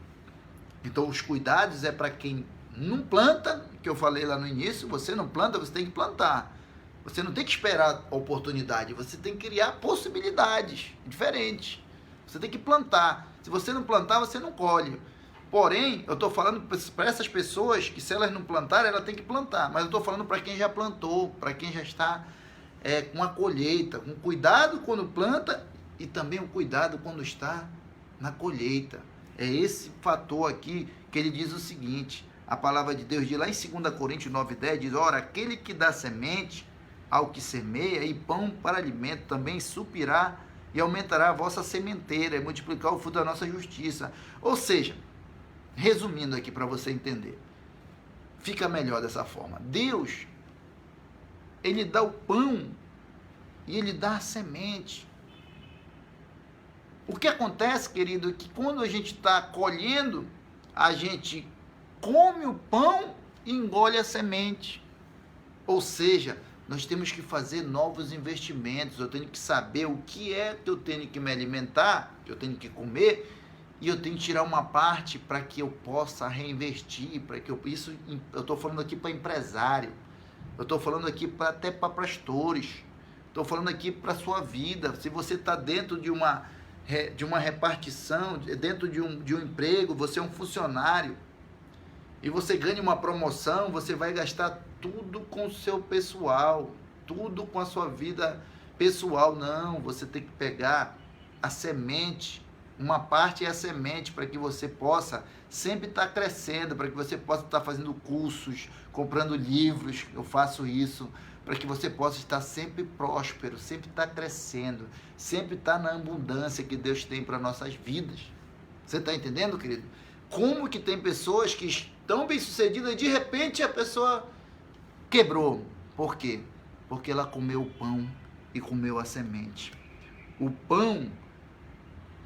Então os cuidados é para quem não planta, que eu falei lá no início, você não planta, você tem que plantar. Você não tem que esperar a oportunidade, você tem que criar possibilidades diferentes. Você tem que plantar. Se você não plantar, você não colhe. Porém, eu estou falando para essas pessoas que se elas não plantarem, elas têm que plantar. Mas eu estou falando para quem já plantou, para quem já está com a colheita, com cuidado quando planta e também o cuidado quando está na colheita. É esse fator aqui que ele diz o seguinte, a palavra de Deus diz lá em 2 Coríntios 9:10, diz, ora, aquele que dá semente ao que semeia e pão para alimento também suprirá e aumentará a vossa sementeira e multiplicar o fruto da nossa justiça. Ou seja, resumindo aqui para você entender, fica melhor dessa forma. Deus, ele dá o pão e ele dá a semente. O que acontece, querido, é que quando a gente está colhendo, a gente come o pão e engole a semente. Ou seja, nós temos que fazer novos investimentos. Eu tenho que saber o que é que eu tenho que me alimentar, que eu tenho que comer, e eu tenho que tirar uma parte para que eu possa reinvestir, para que eu estou falando aqui para empresário, eu estou falando aqui até para pastores, estou falando aqui para a sua vida. Se você está dentro de uma repartição, dentro de um emprego, você é um funcionário, e você ganha uma promoção, você vai gastar tudo com o seu pessoal, tudo com a sua vida pessoal. Não, você tem que pegar a semente, uma parte é a semente, para que você possa sempre estar crescendo, para que você possa estar fazendo cursos, comprando livros, eu faço isso, para que você possa estar sempre próspero, sempre estar crescendo, sempre estar na abundância que Deus tem para nossas vidas. Você está entendendo, querido? Como que tem pessoas que estão bem-sucedidas e de repente a pessoa quebrou. Por quê? Porque ela comeu o pão e comeu a semente. O pão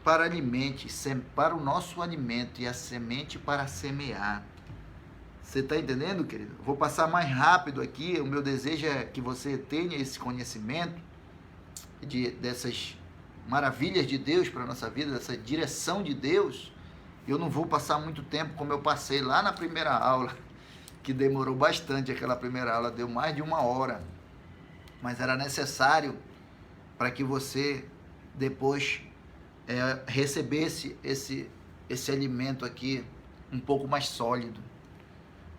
para alimento, para o nosso alimento, e a semente para semear. Você está entendendo, querido? Vou passar mais rápido aqui. O meu desejo é que você tenha esse conhecimento dessas maravilhas de Deus para a nossa vida, dessa direção de Deus. Eu não vou passar muito tempo como eu passei lá na primeira aula, que demorou bastante. Aquela primeira aula deu mais de 1 hora, mas era necessário para que você depois recebesse esse alimento aqui um pouco mais sólido,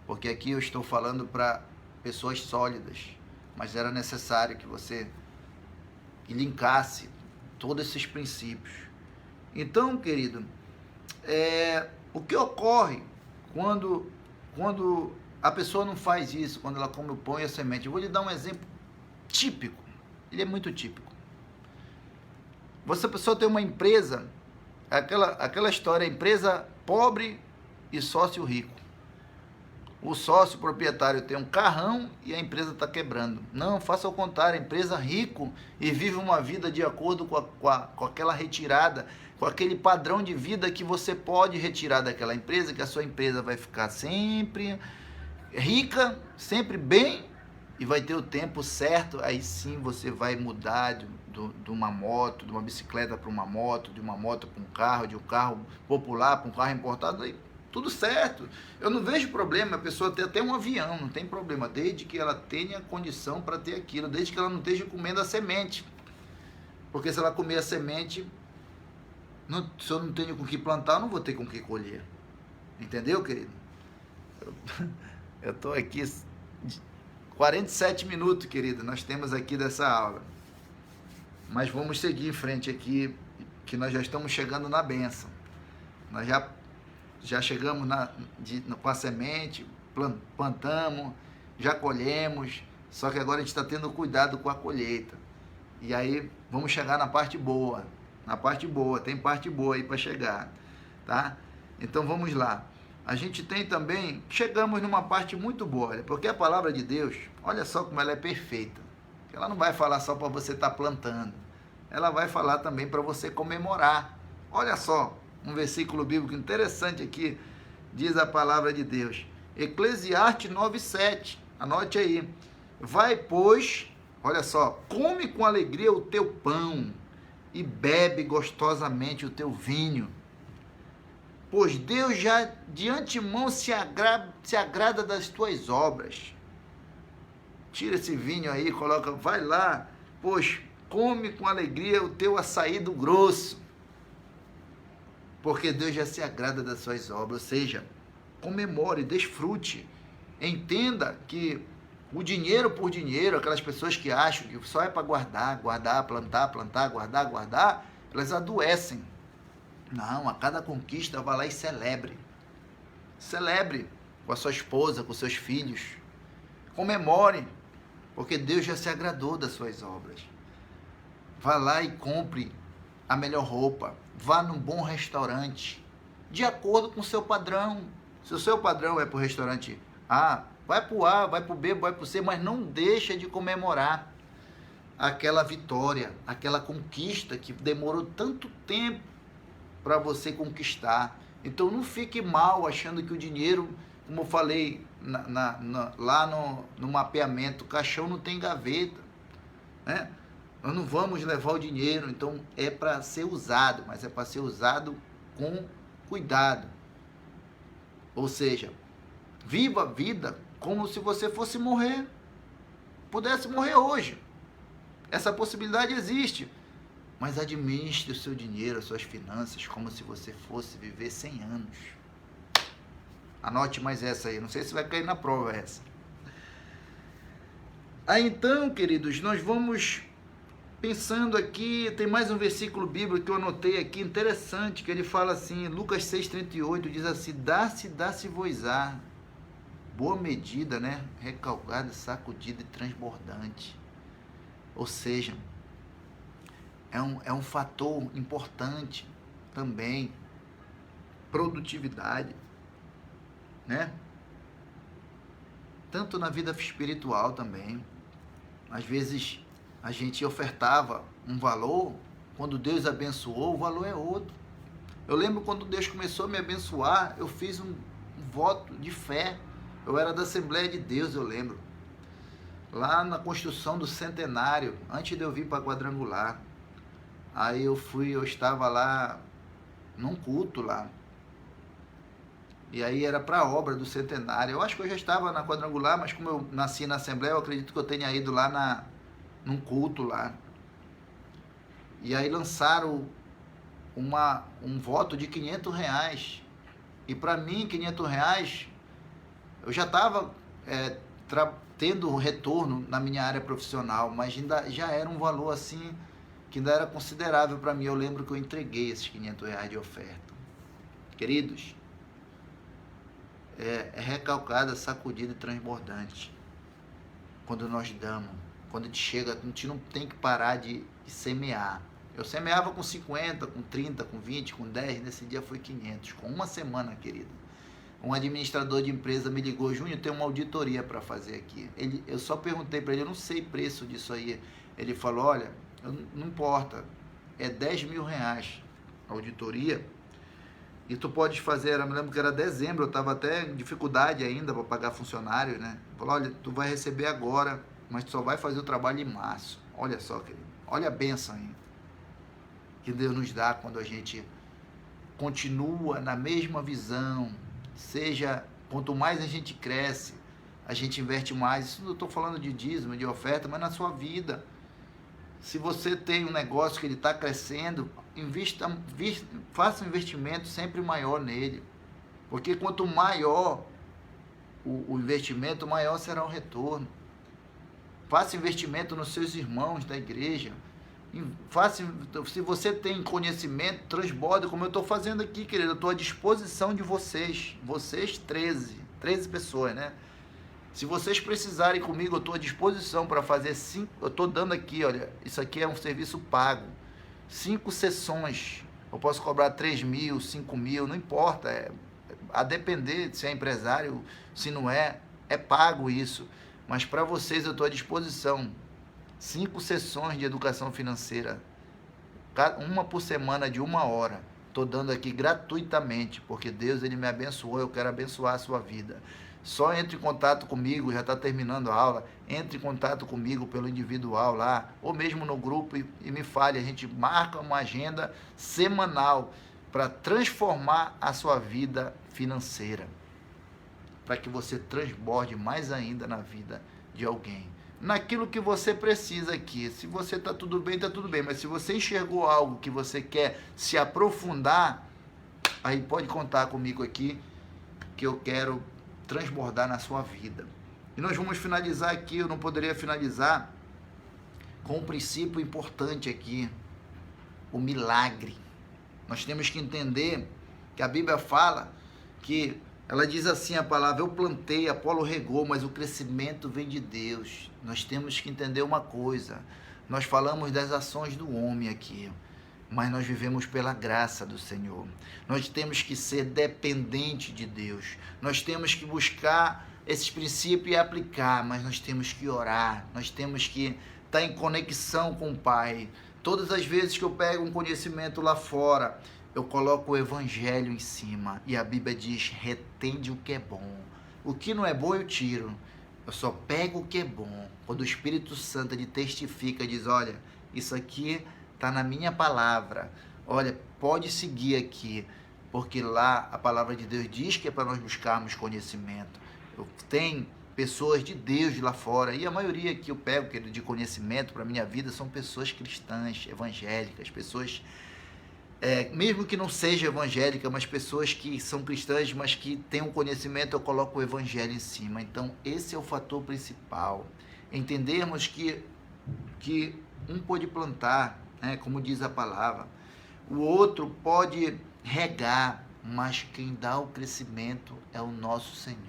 porque aqui eu estou falando para pessoas sólidas, mas era necessário que você linkasse todos esses princípios. Então, querido, o que ocorre quando a pessoa não faz isso, quando ela come o pão e a semente? Eu vou lhe dar um exemplo típico, ele é muito típico. A pessoa tem uma empresa, aquela história, empresa pobre e sócio rico. O sócio proprietário tem um carrão e a empresa está quebrando. Não, faça ao contrário, a empresa rico e vive uma vida de acordo com aquela retirada, com aquele padrão de vida que você pode retirar daquela empresa, que a sua empresa vai ficar sempre rica, sempre bem, e vai ter o tempo certo. Aí sim você vai mudar de uma moto, de uma bicicleta para uma moto, de uma moto para um carro, de um carro popular para um carro importado, aí tudo certo. Eu não vejo problema a pessoa ter até um avião, não tem problema, desde que ela tenha condição para ter aquilo, desde que ela não esteja comendo a semente. Porque se ela comer a semente, se eu não tenho com que plantar, eu não vou ter com que colher. Entendeu, querido? Eu estou aqui 47 minutos, querido, nós temos aqui dessa aula. Mas vamos seguir em frente aqui, que nós já estamos chegando na bênção. Nós já chegamos com a semente, plantamos, já colhemos, só que agora a gente está tendo cuidado com a colheita. E aí vamos chegar na parte boa. Tem parte boa aí para chegar, tá? Então vamos lá. A gente tem também, chegamos numa parte muito boa, porque a palavra de Deus, olha só como ela é perfeita. Ela não vai falar só para você estar plantando, ela vai falar também para você comemorar. Olha só, um versículo bíblico interessante aqui, diz a palavra de Deus, Eclesiastes 9:7, anote aí, vai, pois, olha só, come com alegria o teu pão e bebe gostosamente o teu vinho, pois Deus já de antemão se agrada das tuas obras. Tira esse vinho aí, coloca, vai lá, pois come com alegria o teu açaí do grosso, porque Deus já se agrada das suas obras. Ou seja, comemore, desfrute, entenda que o dinheiro por dinheiro, aquelas pessoas que acham que só é para guardar, plantar, guardar, elas adoecem. Não, a cada conquista vá lá e celebre. Celebre com a sua esposa, com seus filhos. Comemore, porque Deus já se agradou das suas obras. Vá lá e compre a melhor roupa. Vá num bom restaurante, de acordo com o seu padrão. Se o seu padrão é para o restaurante A, vai para o A, vai para o B, vai para o C, mas não deixa de comemorar aquela vitória, aquela conquista que demorou tanto tempo para você conquistar. Então não fique mal achando que o dinheiro, como eu falei lá no mapeamento, o caixão não tem gaveta, né? Nós não vamos levar o dinheiro, então é para ser usado, mas é para ser usado com cuidado. Ou seja, viva a vida como se você fosse morrer, pudesse morrer hoje. Essa possibilidade existe, mas administre o seu dinheiro, as suas finanças, como se você fosse viver 100 anos. Anote mais essa aí, não sei se vai cair na prova essa. Aí então, queridos, nós vamos pensando aqui, tem mais um versículo bíblico que eu anotei aqui, interessante, que ele fala assim, Lucas 6,38, diz assim, dá-se-vos-á, boa medida, né? Recalcada, sacudida e transbordante. Ou seja, é um fator importante também, produtividade, né? Tanto na vida espiritual também. Às vezes a gente ofertava um valor, quando Deus abençoou, o valor é outro. Eu lembro quando Deus começou a me abençoar, eu fiz um voto de fé. Eu era da Assembleia de Deus, eu lembro. Lá na construção do centenário, antes de eu vir para Quadrangular. Aí eu estava lá num culto lá. E aí era para a obra do centenário. Eu acho que eu já estava na Quadrangular, mas como eu nasci na Assembleia, eu acredito que eu tenha ido lá num culto lá. E aí lançaram um voto de R$500. E para mim, R$500, eu já estava tendo retorno na minha área profissional, mas ainda já era um valor assim, que ainda era considerável para mim. Eu lembro que eu entreguei esses R$500 de oferta. Queridos, é recalcada, sacudida e transbordante. Quando nós damos, quando a gente chega, a gente não tem que parar de semear. Eu semeava com 50, com 30, com 20, com 10, nesse dia foi 500, com uma semana, querido. Um administrador de empresa me ligou, Júnior, tem uma auditoria para fazer aqui. Eu só perguntei para ele, eu não sei preço disso aí. Ele falou, olha, não importa, é R$10.000 a auditoria, e tu pode fazer, eu me lembro que era dezembro, eu estava até em dificuldade ainda para pagar funcionário, né? Falou, olha, tu vai receber agora, mas tu só vai fazer o trabalho em março. Olha só, querido, olha a bênção aí que Deus nos dá quando a gente continua na mesma visão. Seja, quanto mais a gente cresce, a gente investe mais. Isso não estou falando de dízimo, de oferta, mas na sua vida. Se você tem um negócio que ele está crescendo, faça um investimento sempre maior nele. Porque quanto maior o investimento, maior será o retorno. Faça investimento nos seus irmãos da igreja. Se você tem conhecimento, transborde, como eu estou fazendo aqui, querido. Eu estou à disposição de vocês 13 pessoas, né? Se vocês precisarem comigo, eu estou à disposição para fazer 5, eu estou dando aqui, olha, isso aqui é um serviço pago, 5 sessões, eu posso cobrar 3.000, 5.000, não importa, a depender se é empresário, se não é pago isso, mas para vocês eu estou à disposição. 5 sessões de educação financeira, uma por semana de 1 hora. Estou dando aqui gratuitamente, porque Deus ele me abençoou, eu quero abençoar a sua vida. Só entre em contato comigo, já está terminando a aula, entre em contato comigo pelo individual lá, ou mesmo no grupo e me fale, a gente marca uma agenda semanal para transformar a sua vida financeira, para que você transborde mais ainda na vida de alguém. Naquilo que você precisa aqui. Se você está tudo bem, mas se você enxergou algo que você quer se aprofundar, aí pode contar comigo aqui, que eu quero transbordar na sua vida. E nós vamos finalizar aqui, eu não poderia finalizar com um princípio importante aqui. o milagre. Nós temos que entender que a Bíblia fala que ela diz assim, a palavra: eu plantei, Apolo regou, mas o crescimento vem de Deus. Nós temos que entender uma coisa: nós falamos das ações do homem aqui, mas nós vivemos pela graça do Senhor. Nós temos que ser dependente de Deus. Nós temos que buscar esses princípios e aplicar, mas nós temos que orar. Nós temos que estar em conexão com o Pai. Todas as vezes que eu pego um conhecimento lá fora, eu coloco o Evangelho em cima. E a Bíblia diz: retende o que é bom. O que não é bom eu tiro. Eu só pego o que é bom. Quando o Espírito Santo ele testifica, diz: olha, isso aqui está na minha palavra. Olha, pode seguir aqui. Porque lá a palavra de Deus diz que é para nós buscarmos conhecimento. Tem pessoas de Deus de lá fora, e a maioria que eu pego de conhecimento para a minha vida são pessoas cristãs, evangélicas, pessoas, mesmo que não seja evangélica, mas pessoas que são cristãs, mas que têm um conhecimento, eu coloco o evangelho em cima. Então, esse é o fator principal. Entendermos que um pode plantar, né, como diz a palavra, o outro pode regar, mas quem dá o crescimento é o nosso Senhor.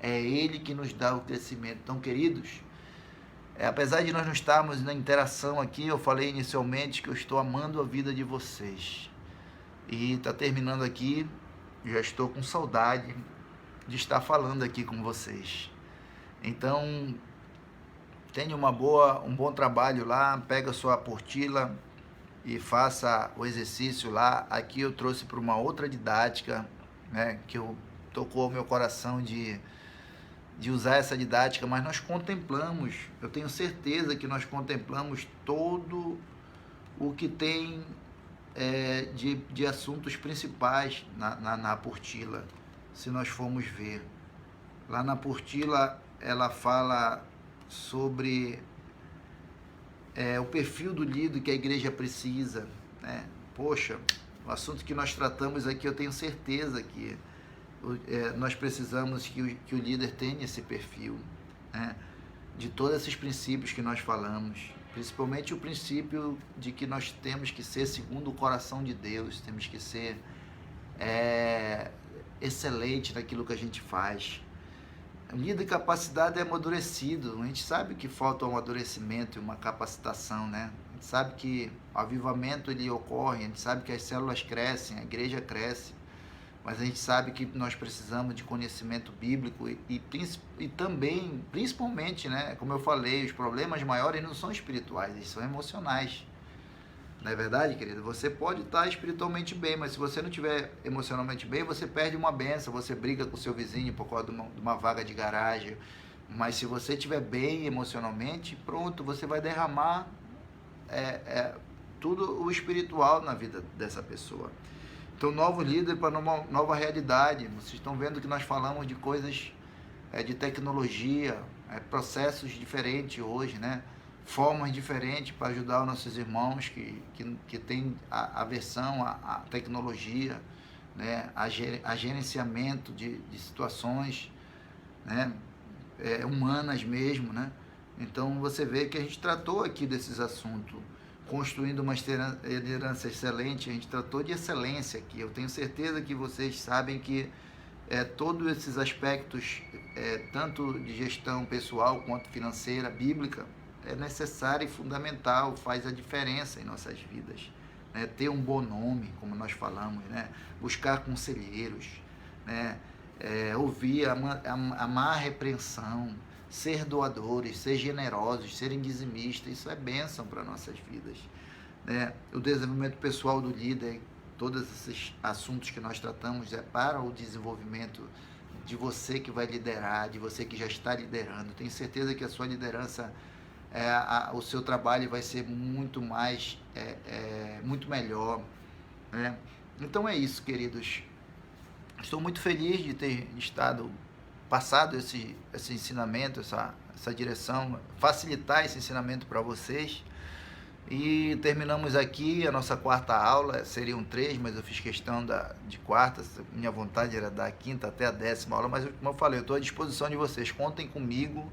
É Ele que nos dá o crescimento. Então, queridos, apesar de nós não estarmos na interação aqui, eu falei inicialmente que eu estou amando a vida de vocês. E está terminando aqui, já estou com saudade de estar falando aqui com vocês. Então, tenha um bom trabalho lá, pega a sua apostila e faça o exercício lá. Aqui eu trouxe para uma outra didática, né, que tocou o meu coração de usar essa didática, mas nós contemplamos, eu tenho certeza que nós contemplamos todo o que tem de assuntos principais na apostila, se nós formos ver. Lá na apostila ela fala sobre o perfil do líder que a igreja precisa, né? Poxa, o assunto que nós tratamos aqui, eu tenho certeza que nós precisamos que o líder tenha esse perfil, né? De todos esses princípios que nós falamos, principalmente o princípio de que nós temos que ser segundo o coração de Deus, temos que ser excelente naquilo que a gente faz. O líder capacitado é amadurecido. A gente sabe que falta um amadurecimento e uma capacitação, né? A gente sabe que o avivamento ele ocorre, a gente sabe que as células crescem, a igreja cresce, mas a gente sabe que nós precisamos de conhecimento bíblico e também, principalmente, né? Como eu falei, os problemas maiores não são espirituais, eles são emocionais. Não é verdade, querido? Você pode estar espiritualmente bem, mas se você não estiver emocionalmente bem, você perde uma bênção, você briga com o seu vizinho por causa de uma vaga de garagem. Mas se você estiver bem emocionalmente, pronto, você vai derramar tudo o espiritual na vida dessa pessoa. Então, novo líder para uma nova realidade. Vocês estão vendo que nós falamos de coisas de tecnologia, processos diferentes hoje, né? Formas diferentes para ajudar os nossos irmãos que têm aversão à tecnologia, né? A gerenciamento de situações, né? Humanas mesmo, né? Então, você vê que a gente tratou aqui desses assuntos, construindo uma liderança excelente. A gente tratou de excelência aqui. Eu tenho certeza que vocês sabem que todos esses aspectos, tanto de gestão pessoal quanto financeira, bíblica, é necessário e fundamental, faz a diferença em nossas vidas, né? Ter um bom nome, como nós falamos, né? Buscar conselheiros, né? Ouvir, amar a repreensão, ser doadores, ser generosos, serem dizimistas. Isso é bênção para nossas vidas, né? O desenvolvimento pessoal do líder, todos esses assuntos que nós tratamos é para o desenvolvimento de você que vai liderar, de você que já está liderando. Tenho certeza que a sua liderança, o seu trabalho vai ser muito mais, muito melhor, né? Então é isso, queridos. Estou muito feliz de ter passado esse ensinamento, essa direção, facilitar esse ensinamento para vocês. E terminamos aqui a nossa quarta aula. Seriam 3, mas eu fiz questão de quarta. Minha vontade era da quinta até a 10ª aula, mas como eu falei, eu estou à disposição de vocês. Contem comigo.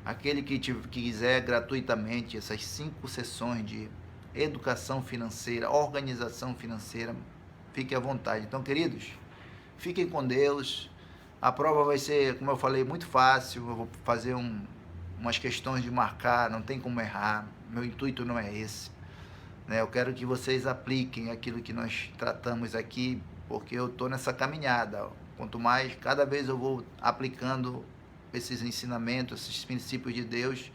Aquele que quiser gratuitamente essas 5 sessões de educação financeira, organização financeira, fique à vontade. Então, queridos, fiquem com Deus. A prova vai ser, como eu falei, muito fácil. Eu vou fazer umas questões de marcar, não tem como errar. Meu intuito não é esse, né? Eu quero que vocês apliquem aquilo que nós tratamos aqui, porque eu estou nessa caminhada. Quanto mais, cada vez eu vou aplicando esses ensinamentos, esses princípios de Deus,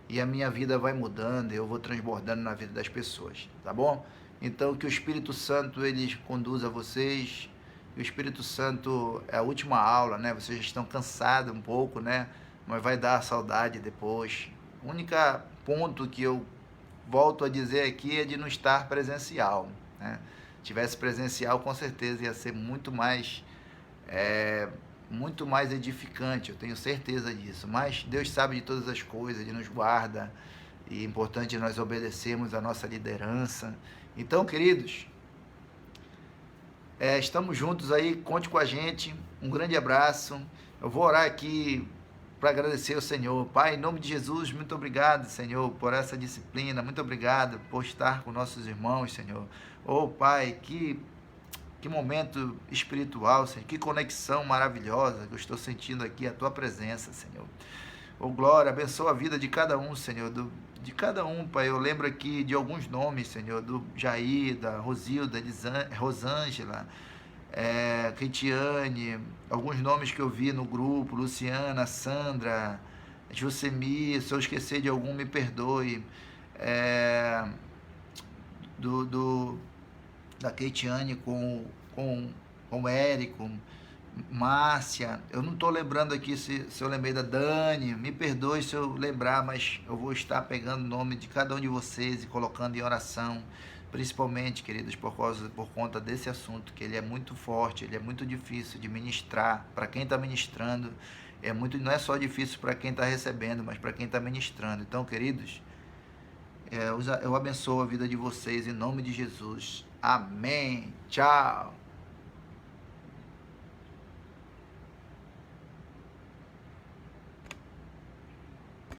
e a minha vida vai mudando, eu vou transbordando na vida das pessoas, tá bom? Então, que o Espírito Santo, ele conduza vocês. O Espírito Santo é a última aula, né? Vocês já estão cansados um pouco, né? Mas vai dar saudade depois. O único ponto que eu volto a dizer aqui é de não estar presencial, né? Se tivesse presencial, com certeza ia ser muito mais edificante, eu tenho certeza disso. Mas Deus sabe de todas as coisas, Ele nos guarda, e é importante nós obedecermos a nossa liderança. Então, queridos, estamos juntos aí, conte com a gente, um grande abraço. Eu vou orar aqui para agradecer ao Senhor. Pai, em nome de Jesus, muito obrigado, Senhor, por essa disciplina, muito obrigado por estar com nossos irmãos, Senhor. Oh, Pai, que momento espiritual, Senhor, que conexão maravilhosa que eu estou sentindo aqui, a Tua presença, Senhor. Oh, glória, abençoa a vida de cada um, Senhor, de cada um, Pai. Eu lembro aqui de alguns nomes, Senhor, do Jair, da Rosilda, Rosângela, Critiane, alguns nomes que eu vi no grupo, Luciana, Sandra, Jusemi. Se eu esquecer de algum, me perdoe. Da Keitiane com o Érico, Márcia, eu não estou lembrando aqui se eu lembrei da Dani, me perdoe se eu lembrar, mas eu vou estar pegando o nome de cada um de vocês e colocando em oração, principalmente, queridos, por conta desse assunto, que ele é muito forte, ele é muito difícil de ministrar. Para quem está ministrando, não é só difícil para quem está recebendo, mas para quem está ministrando. Então, queridos, eu abençoo a vida de vocês em nome de Jesus. Amém. Tchau.